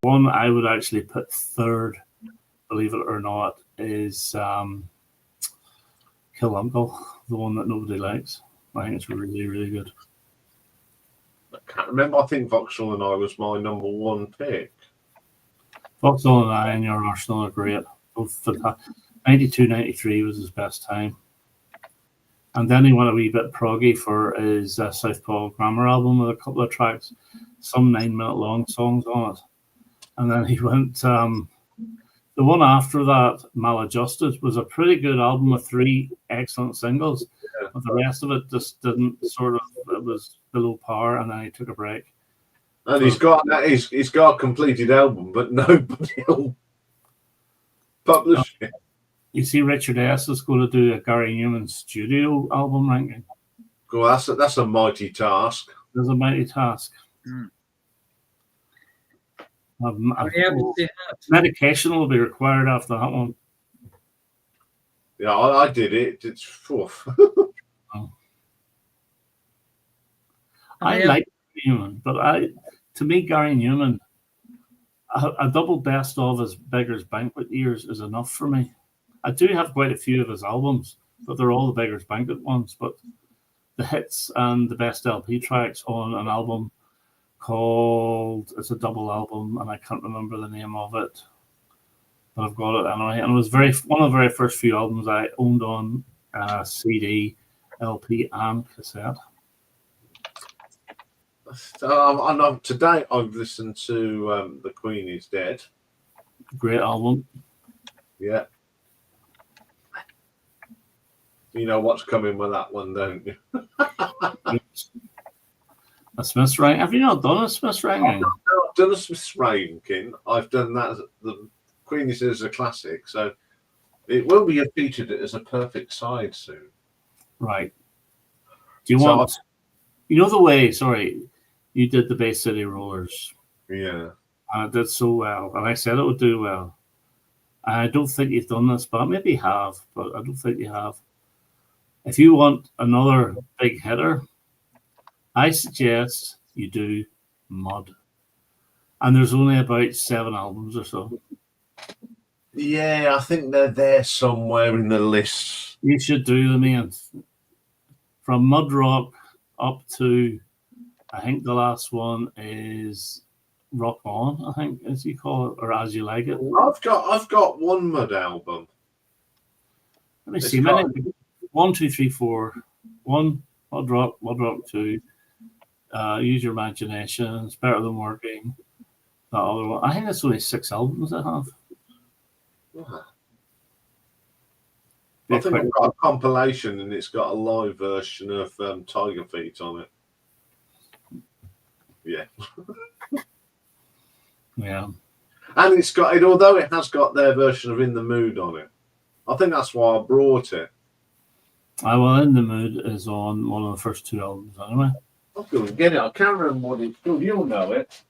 one I would actually put third, believe it or not, is Kill Uncle, the one that nobody likes. I think it's really, really good. I can't remember. I think Vauxhall and I was my number one pick. Vauxhall and I and Your Arsenal are great. Both for that. 92, 93 was his best time. And then he went a wee bit proggy for his Southpaw Grammar album with a couple of tracks, some 9-minute long songs on it. And then he went, the one after that, Maladjusted, was a pretty good album with 3 excellent singles. Yeah. But the rest of it just didn't it was below par, and then he took a break. And he's got a completed album, but nobody will publish it. You see, Richard S. is going to do a Gary Newman studio album ranking. Well, that's a mighty task. There's a mighty task. Mm. I've medication will be required after that one. Yeah, I did it. It's fourth. I like Newman, but to me, Gary Newman, a double best of his Beggar's Banquet years is enough for me. I do have quite a few of his albums, but they're all the Beggar's Banquet ones. But the hits and the best LP tracks on an album called, it's a double album, and I can't remember the name of it, but I've got it anyway. And it was one of the very first few albums I owned on CD, LP, and cassette. And today I've listened to The Queen Is Dead. Great album. Yeah. You know what's coming with that one, don't you? A Smith's ranking. Have you not done a Smith's ranking? I've done a Smith's ranking. I've done that. The Queen Is Dead is a classic, so it will be featured as a perfect side soon. Right. Do you want You know the way, sorry, you did the Bay City Rollers, Yeah. and it did so well, and I said it would do well. And I don't think you've done this, but maybe you have, but I don't think you have. If you want another big hitter, I suggest you do Mud. And there's only about 7 albums or so. Yeah, I think they're there somewhere in the list. You should do them, Ian. From Mud Rock up to, I think the last one is Rock On, I think, as you call it, or As You Like It. I've got one Mud album. Let me It's see. got- 1, 2, 3, 4. 1, Mud Rock 2. Use Your Imagination. It's Better Than Working. That other one. I think that's only 6 albums I have. I think I've got a compilation and it's got a live version of Tiger Feet on it. Yeah. Yeah. And it's got it, although it has got their version of In the Mood on it. I think that's why I brought it. Well, In the Mood is on one of the first 2 albums anyway. I'm going to get it. I can't remember what it's called. You'll know it.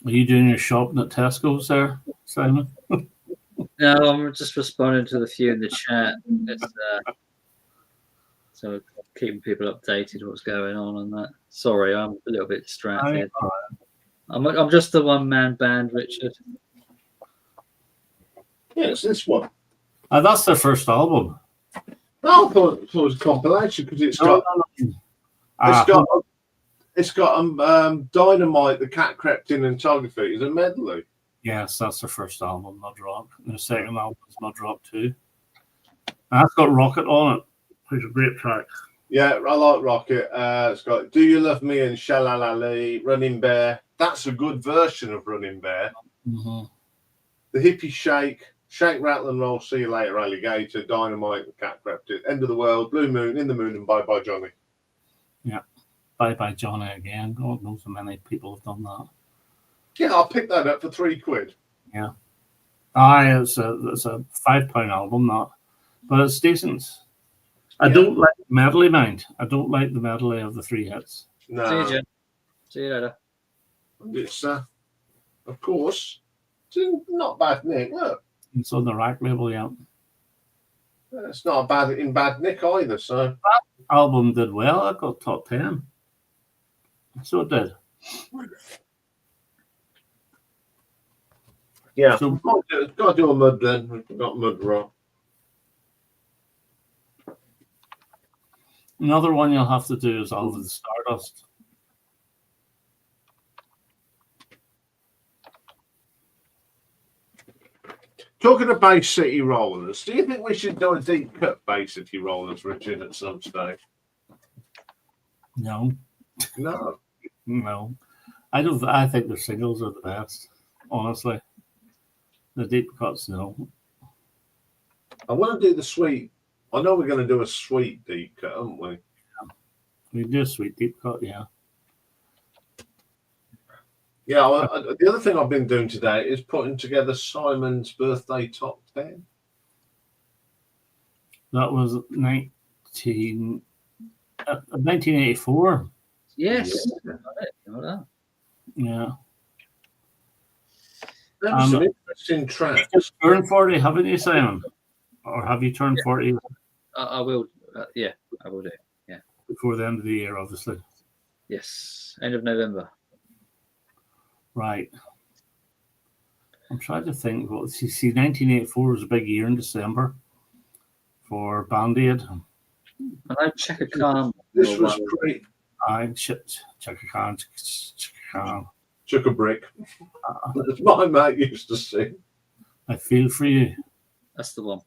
Are you doing your shopping at Tesco's there, Simon? No, I'm just responding to the few in the chat. It's, so keeping people updated what's going on and that. Sorry, I'm a little bit distracted. I'm just the one-man band, Richard. Yeah, it's this one. That's their first album. No, I thought it was a compilation because it's got it's got Dynamite, The Cat Crept In, and Tiger Feet as a medley. Yes, that's their first album, Mud Rock. And the second album is Mud Rock 2. And that's got Rocket on it, which is a great track. Yeah, I like Rocket. It's got Do You Love Me and Shalalali, Running Bear. That's a good version of Running Bear. Mm-hmm. The Hippie Shake, Shake, Rattle and Roll, See You Later, Alligator, Dynamite, The Cat Crept In, End of the World, Blue Moon, In the Moon, and Bye Bye Johnny. Yeah. Bye Bye Johnny again. God knows how many people have done that. Yeah, I'll pick that up for £3. Yeah. It's a £5 album, that. But it's decent. I don't like the medley, mind. I don't like the medley of the 3 hits. No. See you, Jen. See you later. It's, of course, it's not bad nick. Look, It's on the Rack label, yeah. it's not a bad nick either. So Album did well. It got top 10. So it did. yeah, So- got to do a Mud then. We've got Mud Rock. Another one you'll have to do is All of the Stardust. Talking of Bay City Rollers, do you think we should do a deep cut Bay City Rollers, Richard, at some stage? No. No. No. I think the singles are the best, honestly. The deep cuts, no. I want to do the sweet. I know we're going to do a sweet deep cut, aren't we? We do a sweet deep cut, yeah. Yeah, the other thing I've been doing today is putting together Simon's birthday top 10. That was 1984. Yes. Yeah. Got it. Got that. Yeah. There's some interesting tracks. Just turned 40, haven't you, Simon? Or have you turned 40 I will. Yeah, I will do. before the end of the year, obviously? Yes. End of November. Right. I'm trying to think. Well, see, 1984 was a big year in December for Band-Aid. I know Chaka Khan. This was pretty. Chaka Khan. Chuck a brick. As my mate used to sing. I feel for you. That's the one.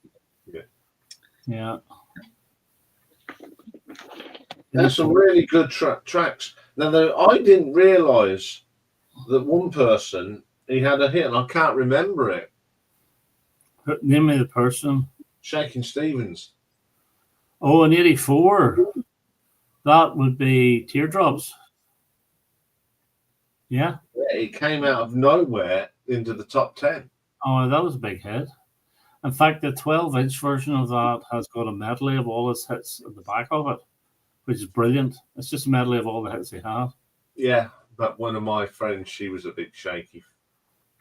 Yeah. There's some really good tracks. Now, I didn't realise that one person, he had a hit, and I can't remember it. Name me the person. Shaking Stevens. Oh, in 84, that would be Teardrops. Yeah. Yeah, it came out of nowhere into the top 10. Oh, that was a big hit. In fact, the 12-inch version of that has got a medley of all his hits at the back of it, which is brilliant. It's just a medley of all the hits he had. Yeah, but one of my friends, she was a big Shaky.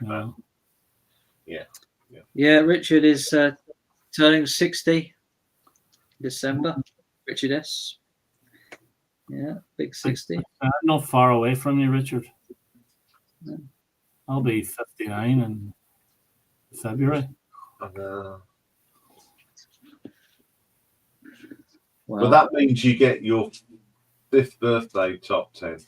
Yeah. Yeah, Richard is turning 60 December. Richard S. Yeah, big 60. I'm not far away from you, Richard. No. I'll be 59 in February. But Well, that means you get your 5th birthday top 10.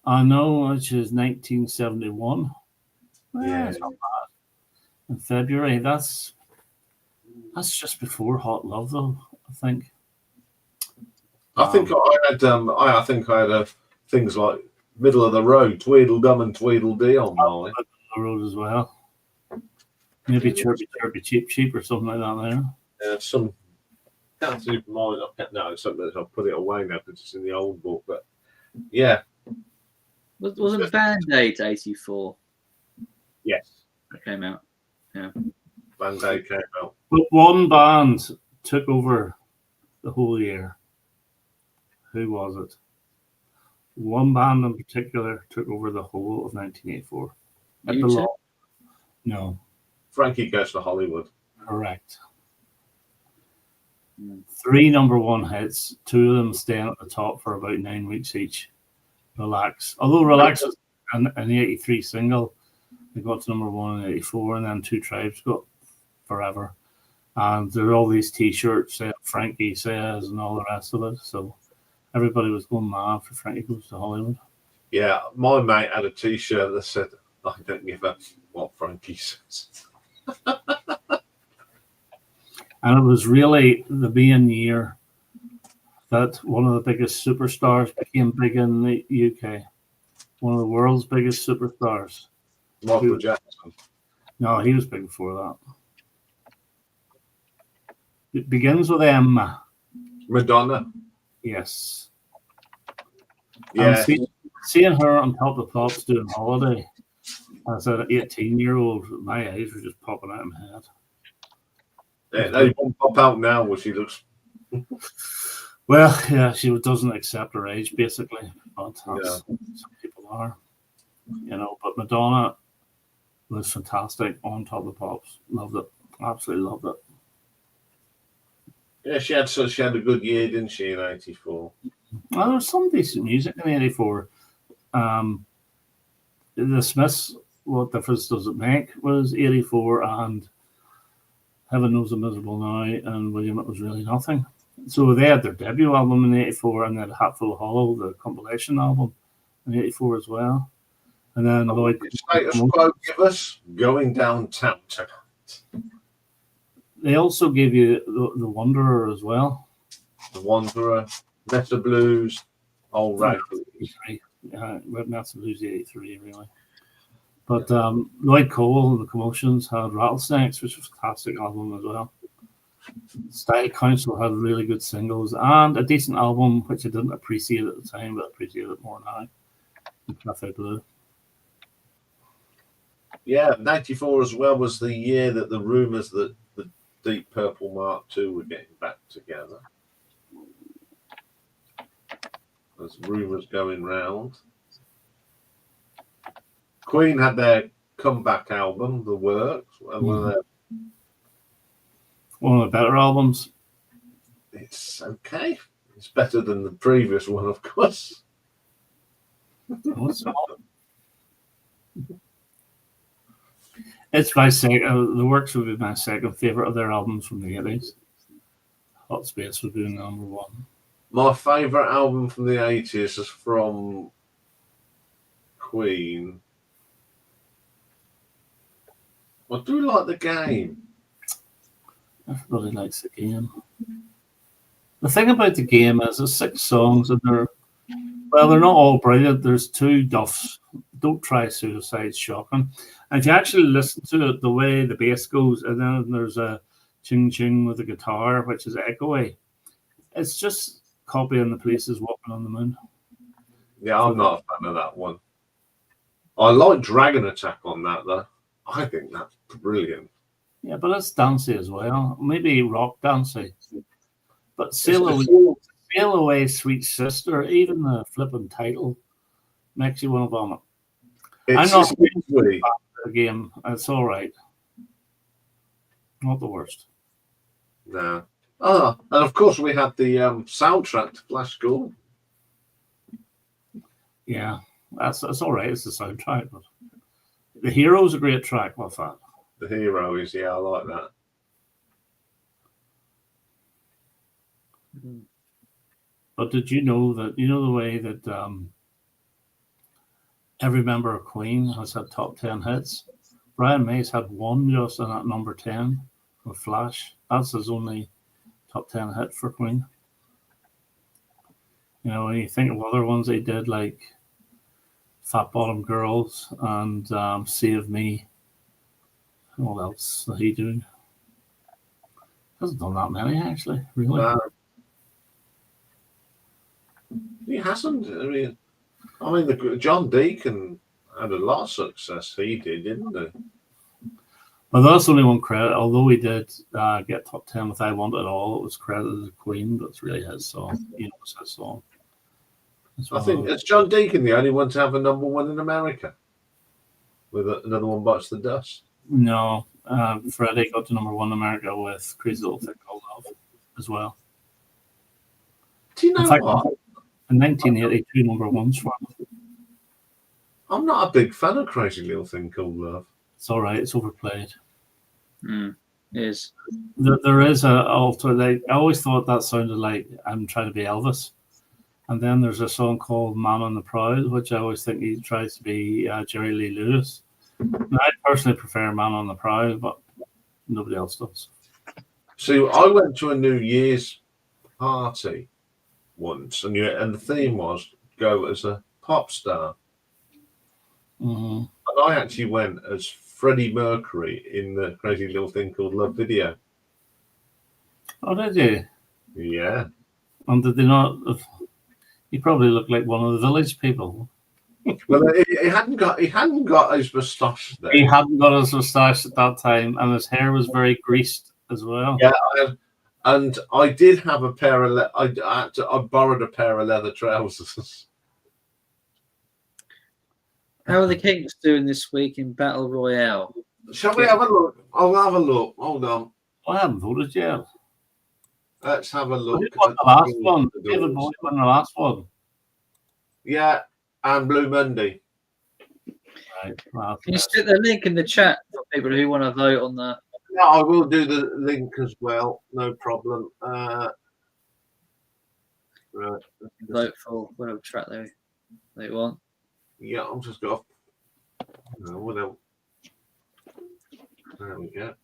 I know, which is 1971. Yeah. It's not bad. In February, that's just before Hot Love, though. I think. I think I had I think I had things like Middle of the Road, Tweedledum and Tweedledee on mine. The road as well. Maybe Chirpy Chirpy Cheep Cheep or something like that there. Some can't see mine. No, it's something that I'll put it away now because it's in the old book. But yeah, wasn't Band-Aid 84 yes, that came out? Yeah. Band-Aid came out. But one band took over the whole year. Who was it? One band in particular took over the whole of 1984. U2? No, Frankie Goes to Hollywood. correct. Mm. 3 number 1 hits, 2 of them staying at the top for about 9 weeks each. Relax. Although Relax was an 83 single, they got to number 1 in 84, and then 2 Tribes got Forever. And there are all these T-shirts that Frankie Says and all the rest of it. So everybody was going mad for Frankie Goes to Hollywood. Yeah, my mate had a T-shirt that said, "I don't give a what Frankie says." And it was really the main year that one of the biggest superstars became big in the UK. One of the world's biggest superstars. Michael Jackson. No, he was big before that. It begins with M. Madonna. Yes. Yeah, Seeing her on Top of the Pops doing Holiday as an 18-year-old, my eyes were just popping out of my head. they won't pop out now where she looks. Well, yeah, she doesn't accept her age, basically. But Yeah. some people are, But Madonna was fantastic on Top of the Pops. Loved it. Absolutely loved it. Yeah, she had a good year, didn't she, in '84? Well, there was some decent music in '84. The Smiths, What Difference Does It Make, was '84, and Heaven Knows I'm Miserable Now, and William, It Was Really Nothing. So they had their debut album in '84, and then Hatful of Hollow, the compilation album, in '84 as well. And then Lloyd. Status Quo give us Going Downtown Tonight. They also gave you the Wanderer as well. The Wanderer, Meta Blues, Old Rag. That's a Blues '83, really. But Lloyd Cole and the Commotions had Rattlesnakes, which was a fantastic album as well. Style Council had really good singles and a decent album, which I didn't appreciate at the time, but appreciate it more now. Cafe Blue. Yeah, '94 as well was the year that the rumours that the Deep Purple Mark II were getting back together. There's rumours going round. Queen had their comeback album, The Works. One of the better albums. It's okay. It's better than the previous one, of course. It's my second. The Works would be my second favorite of their albums from the 80s. Hot Space would be number 1. My favourite album from the 80s is from Queen. I do like The Game. Everybody likes The Game. The thing about The Game is there's 6 songs and they're Well, they're not all brilliant. There's two Duffs. Don't try suicide. Shocking. And if you actually listen to it, the way the bass goes, and then there's a ching ching with the guitar, which is echoey. It's just copying the Police's Walking on the Moon. Yeah, I'm not a fan of that one. I like Dragon Attack on that though. I think that's brilliant. Yeah, but it's dancey as well. Maybe rock dancey. But Sail Away, Sweet Sister, even the flipping title makes you want to vomit. I'm not really the game. It's all right. Not the worst. no. Oh, and of course we had the soundtrack to Flash Gordon. Yeah, that's all right. It's the soundtrack, but The Hero's a great track. What's that? The Hero is, yeah, I like that. But did you know that the way that every member of Queen has had top 10 hits? Brian May's had one just in at number 10 with Flash. That's his only top 10 hit for Queen. You know, when you think of other ones they did, like Fat Bottom Girls and Save Me. What else did he do? Hasn't done that many, actually, really. He hasn't. I mean, John Deacon had a lot of success. He did, didn't he? Well, that's only one credit. Although he did get top 10 with I Want It All, it was credited to Queen, but it's really his song. You know, it's his song. I think it's John Deacon, the only one to have a number one in America, with another one bites the dust. No, Freddie got to number one in America with Crazy Little Thing Called Love as well. Do you know In fact, what? in 1982, number ones for him. I'm not a big fan of Crazy Little Thing Called Love. It's all right. It's overplayed. It is. There is a alter. Like I always thought that sounded like I'm trying to be Elvis. And then there's a song called Man on the Prowl, which I always think he tries to be Jerry Lee Lewis. Now, I personally prefer Man on the Prowl, but nobody else does. So I went to a New Year's party once, and the theme was go as a pop star. Mm-hmm. And I actually went as Freddie Mercury in the Crazy Little Thing Called Love video. Oh, did you? Yeah. And did they not? He probably looked like one of the Village People. Well, he hadn't got his moustache there. He hadn't got his moustache at that time, and his hair was very greased as well. Yeah, and I did have a pair of I borrowed a pair of leather trousers. How are the Kinks doing this week in Battle Royale? Shall we have a look? I'll have a look. Hold on. I haven't voted yet. Let's have a look. Who won the last one? David Bowie won the last one. Yeah, and Blue Monday. Right. Well, Can you stick the link in the chat for people who want to vote on that? Yeah, I will do the link as well. No problem. Right. Vote for whatever track they want. Yeah, I'm just got. What else? There we go.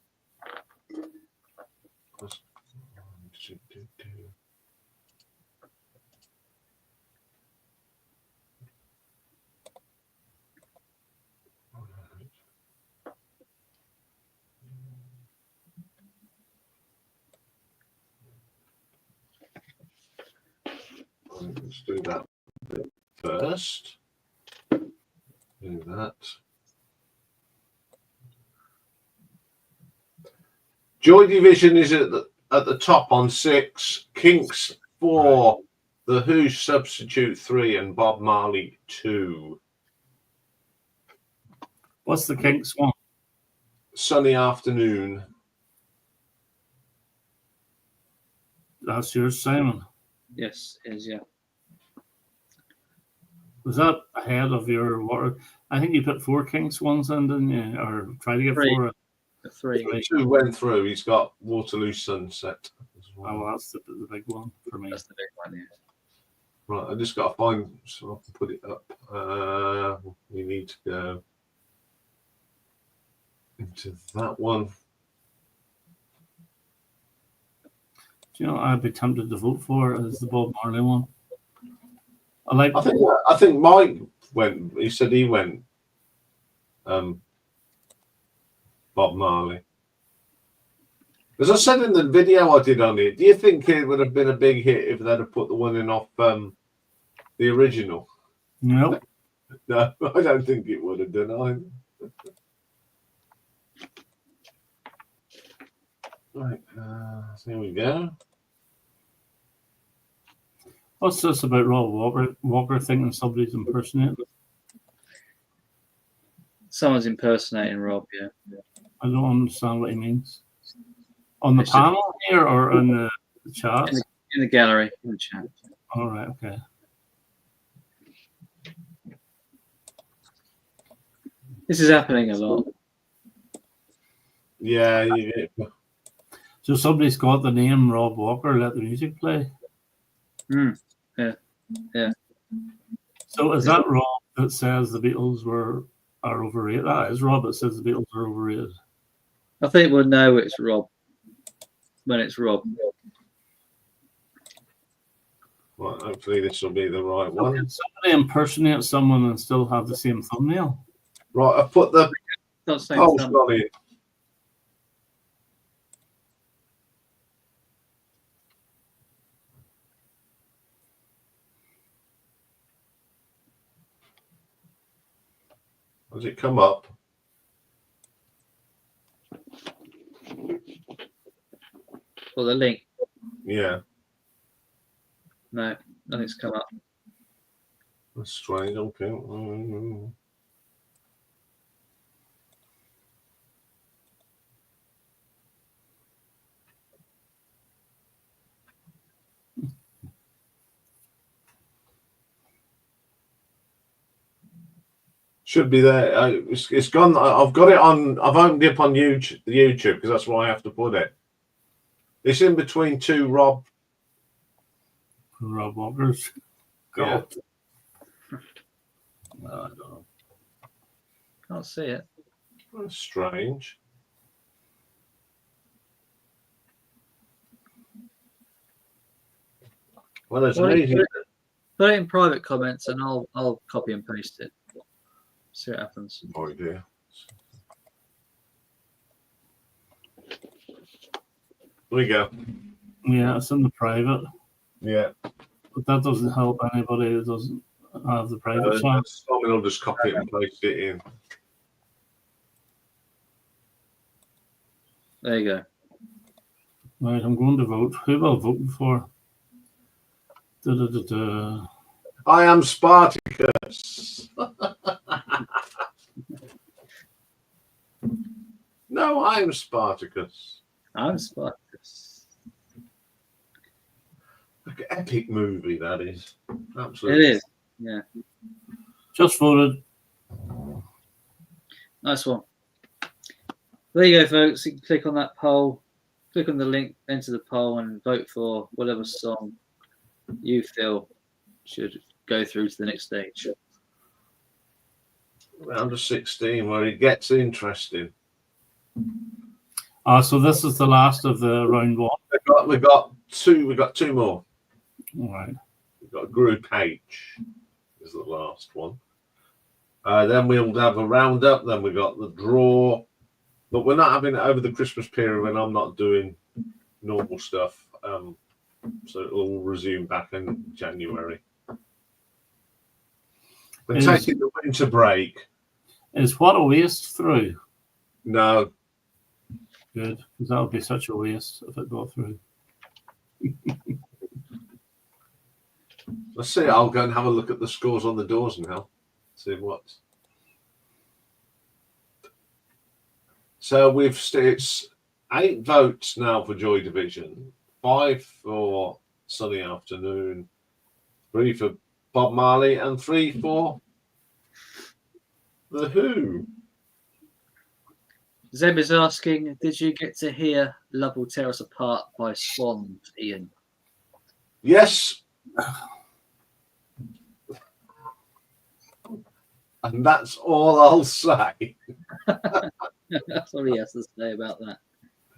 Let's do that bit first. Do that. Joy Division is at the top on 6. Kinks 4. The Who Substitute 3 and Bob Marley 2. what's the Kinks one? Sunny Afternoon. That's yours, Simon. Yes, it is, yeah. Was that ahead of your water? I think you put 4 Kinks ones in, didn't you? Or try to get 3. 4. 3. 2 went through. He's got Waterloo Sunset as well. Oh, that's the big one for me. That's the big one, yeah. Right, I just got to find so I can put it up. We need to go into that one. Do you know what I'd be tempted to vote for is the Bob Marley one? I like. I think Mike went. He said he went. Bob Marley. As I said in the video I did on it, do you think it would have been a big hit if they'd have put the one in off the original? No. No, I don't think it would have done either. Right, here we go. What's this about Rob Walker thinking somebody's impersonating? Someone's impersonating Rob, yeah. I don't understand what he means. On the It's panel here or on the chat? In the gallery, in the chat. All right, okay. This is happening a lot. Yeah. So somebody's got the name Rob Walker, let the music play. Yeah. So is that Rob that says the Beatles are overrated? That is Rob that says the Beatles are overrated. I think we'll know it's Rob when it's Rob. Well, hopefully this will be the right one. Can somebody impersonate someone and still have the same thumbnail? Right, I've put the Not saying post some- on it. Has it come up? or the link. Yeah, No, nothing's come up. that's strange. Okay. Should be there. It's gone. I've got it on. I've opened it up on YouTube because that's where I have to put it. It's in between two Rob. Rob Walker's. Yeah. Well, I don't know. Can't see it. That's strange. Well, it's Well, amazing. Put it in private comments and I'll copy and paste it. See what happens. Oh dear. There we go. Yeah, it's in the private, Yeah. but that doesn't help anybody who doesn't have the private channel. Someone will just copy it and paste it in. There you go. Right, I'm going to vote. Who will I vote for? I am Spartacus. No, I am Spartacus. I'm Spartacus. Look, epic movie that is. It Absolutely. is. Yeah. Just voted. Nice one. There you go, folks. You can click on that poll, click on the link, enter the poll, and vote for whatever song you feel should go through to the next stage. Round of 16, where it gets interesting. So this is the last of the round one. We got two more. All right. We've got Group H is the last one. Then we'll have a roundup. Then we got the draw, but we're not having it over the Christmas period when I'm not doing normal stuff. So it'll resume back in January. We're taking the winter break. Is What a Waste through? No, Good, because that would be such a waste if it got through. let's see. I'll go and have a look at the scores on the doors now. See what. So it's 8 votes now for Joy Division, 5 for Sunny Afternoon, 3 for Bob Marley, and 3 for The Who. Zeb is asking, did you get to hear Love Will Tear Us Apart by Swans, Ian? Yes. And that's all I'll say. That's all he has to say about that.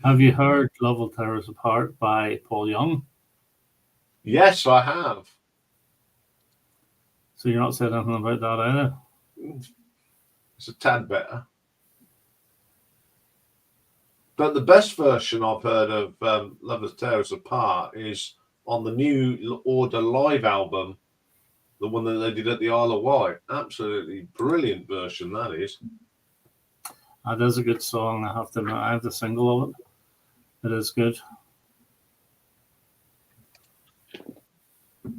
Have you heard Love Will Tear Us Apart by Paul Young? Yes, I have. So you're not saying anything about that either. It's a tad better. But the best version I've heard of Lovers Tear Us Apart is on the New Order live album, the one that they did at the Isle of Wight. Absolutely brilliant version, that is. That is a good song. I have to admit, I have the single of it. It is good.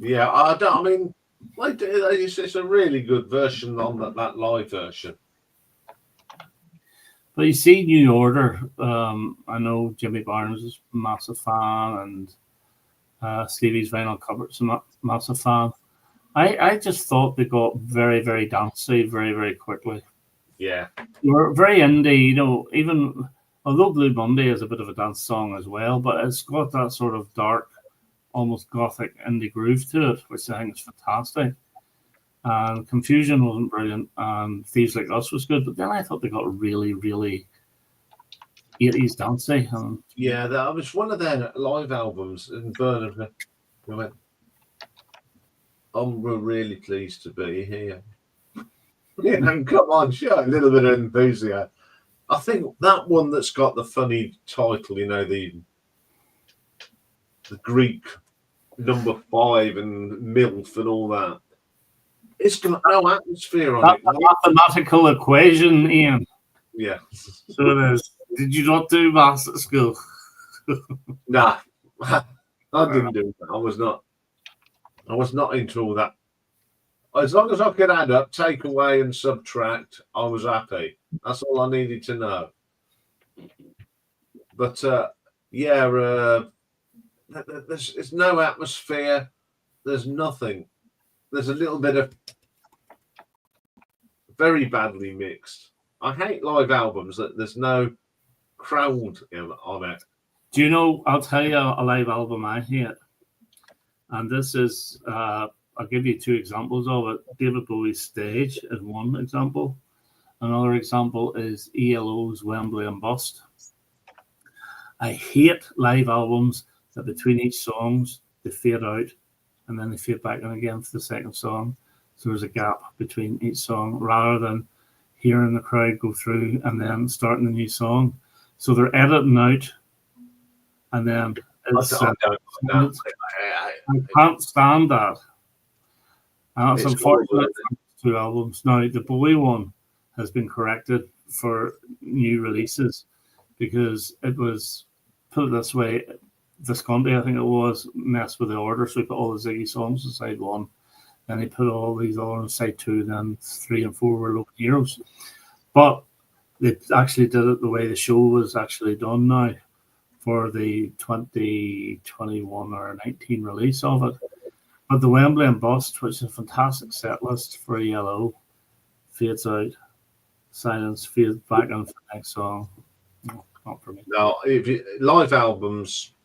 Yeah, I mean, it's a really good version on that live version. But you see, New Order. I know Jimmy Barnes is a massive fan, and Stevie's Vinyl Cupboard's a massive fan. I just thought they got very, very dancey very, very quickly. Yeah. They were very indie, even although Blue Monday is a bit of a dance song as well, but it's got that sort of dark, almost gothic indie groove to it, which I think is fantastic. And Confusion wasn't brilliant, and Thieves Like Us was good, but then I thought they got really, really 80s dancey. Yeah, that was one of their live albums in Burnham. We went, we're really pleased to be here. Come on, show a little bit of enthusiasm. I think that one that's got the funny title, the Greek number 5 and MILF and all that. It's got no atmosphere on it. Mathematical equation, Ian. Yeah. So it is. Did you not do maths at school? Nah, I didn't do that. I was not into all that. As long as I could add up, take away, and subtract, I was happy. That's all I needed to know. But there's no atmosphere. There's nothing. There's a little bit of very badly mixed. I hate live albums that there's no crowd on it. Do you know, I'll tell you a live album I hate. And this is, I'll give you 2 examples of it. David Bowie's Stage is one example. Another example is ELO's Wembley and Bust. I hate live albums that between each songs, they fade out and then they fade back in again for the second song. So there's a gap between each song rather than hearing the crowd go through and then starting the new song. So they're editing out and then I can't stand that. And it's unfortunate for 2 albums. Now, the Bowie one has been corrected for new releases because it was, put it this way, Visconti, I think it was, messed with the order. So he put all the Ziggy songs on side 1. Then he put all these all on side 2. Then 3 and 4 were Local Heroes. But they actually did it the way the show was actually done now for the 2021 or 19 release of it. But the Wembley and Bust, which is a fantastic set list for ELO, fades out, silence, fades back on for the next song. No, not for me. No, live albums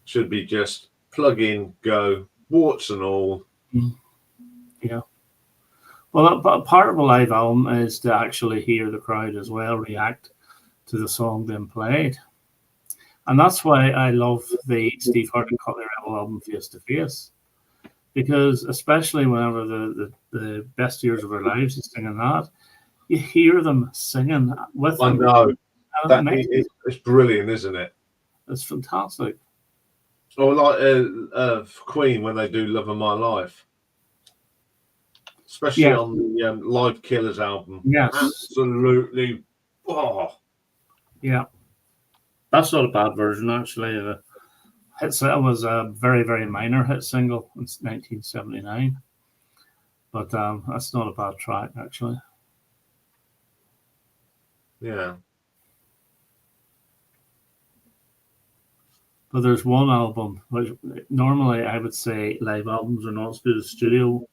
should be just plug in, go, warts and all. Yeah. Well, but part of a live album is to actually hear the crowd as well react to the song being played. And that's why I love the Steve Hart and Cutler Rebel album Face to Face. Because especially whenever the best years of their lives is singing that, you hear them singing with them. I know. It's brilliant, isn't it? It's fantastic. Or like Queen when they do Love of My Life. Especially on the Live Killers album. Yes. Absolutely. Oh. Yeah. That's not a bad version, actually. It was a very, very minor hit single in 1979. But that's not a bad track, actually. Yeah. But there's one album, which normally I would say live albums are not as good as studio.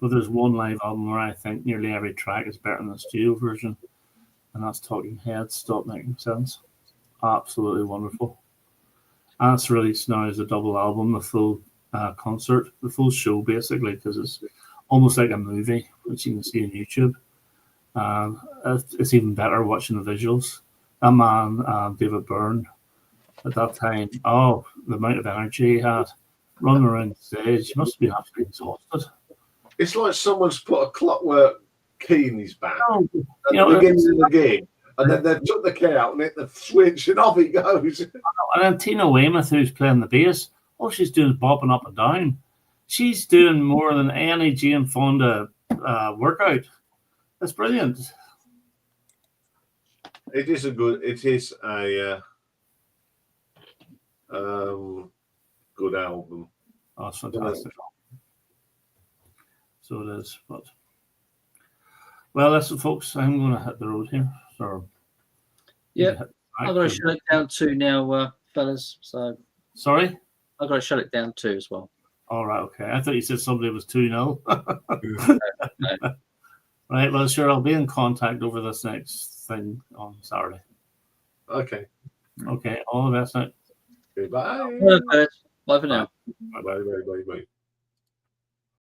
But there's one live album where I think nearly every track is better than the studio version. And that's Talking Heads, Stop Making Sense. Absolutely wonderful. And it's released now as a double album, the full concert, the full show basically, because it's almost like a movie, which you can see on YouTube. It's even better watching the visuals. That man, David Byrne, at that time, the amount of energy he had running around the stage, he must have been absolutely exhausted. It's like someone's put a clockwork key in his back Oh, at you the know, beginning of the gig, and then they've took the key out and hit the switch, and off it goes. and then Tina Weymouth, who's playing the bass, all she's doing is bopping up and down. She's doing more than any Jane Fonda workout. That's brilliant. It is a good good album. Oh, it's fantastic. So it is. But well, listen, folks, I'm going to hit the road here. So Yeah, I've got to shut it down too now, fellas. So sorry. I've got to shut it down too as well. All right, okay. I thought you said somebody was 2-0. No. Right, well, sure, I'll be in contact over this next thing on Saturday. Okay. Okay, all the best now. Goodbye. Bye for now. Bye. Bye. Bye. Bye.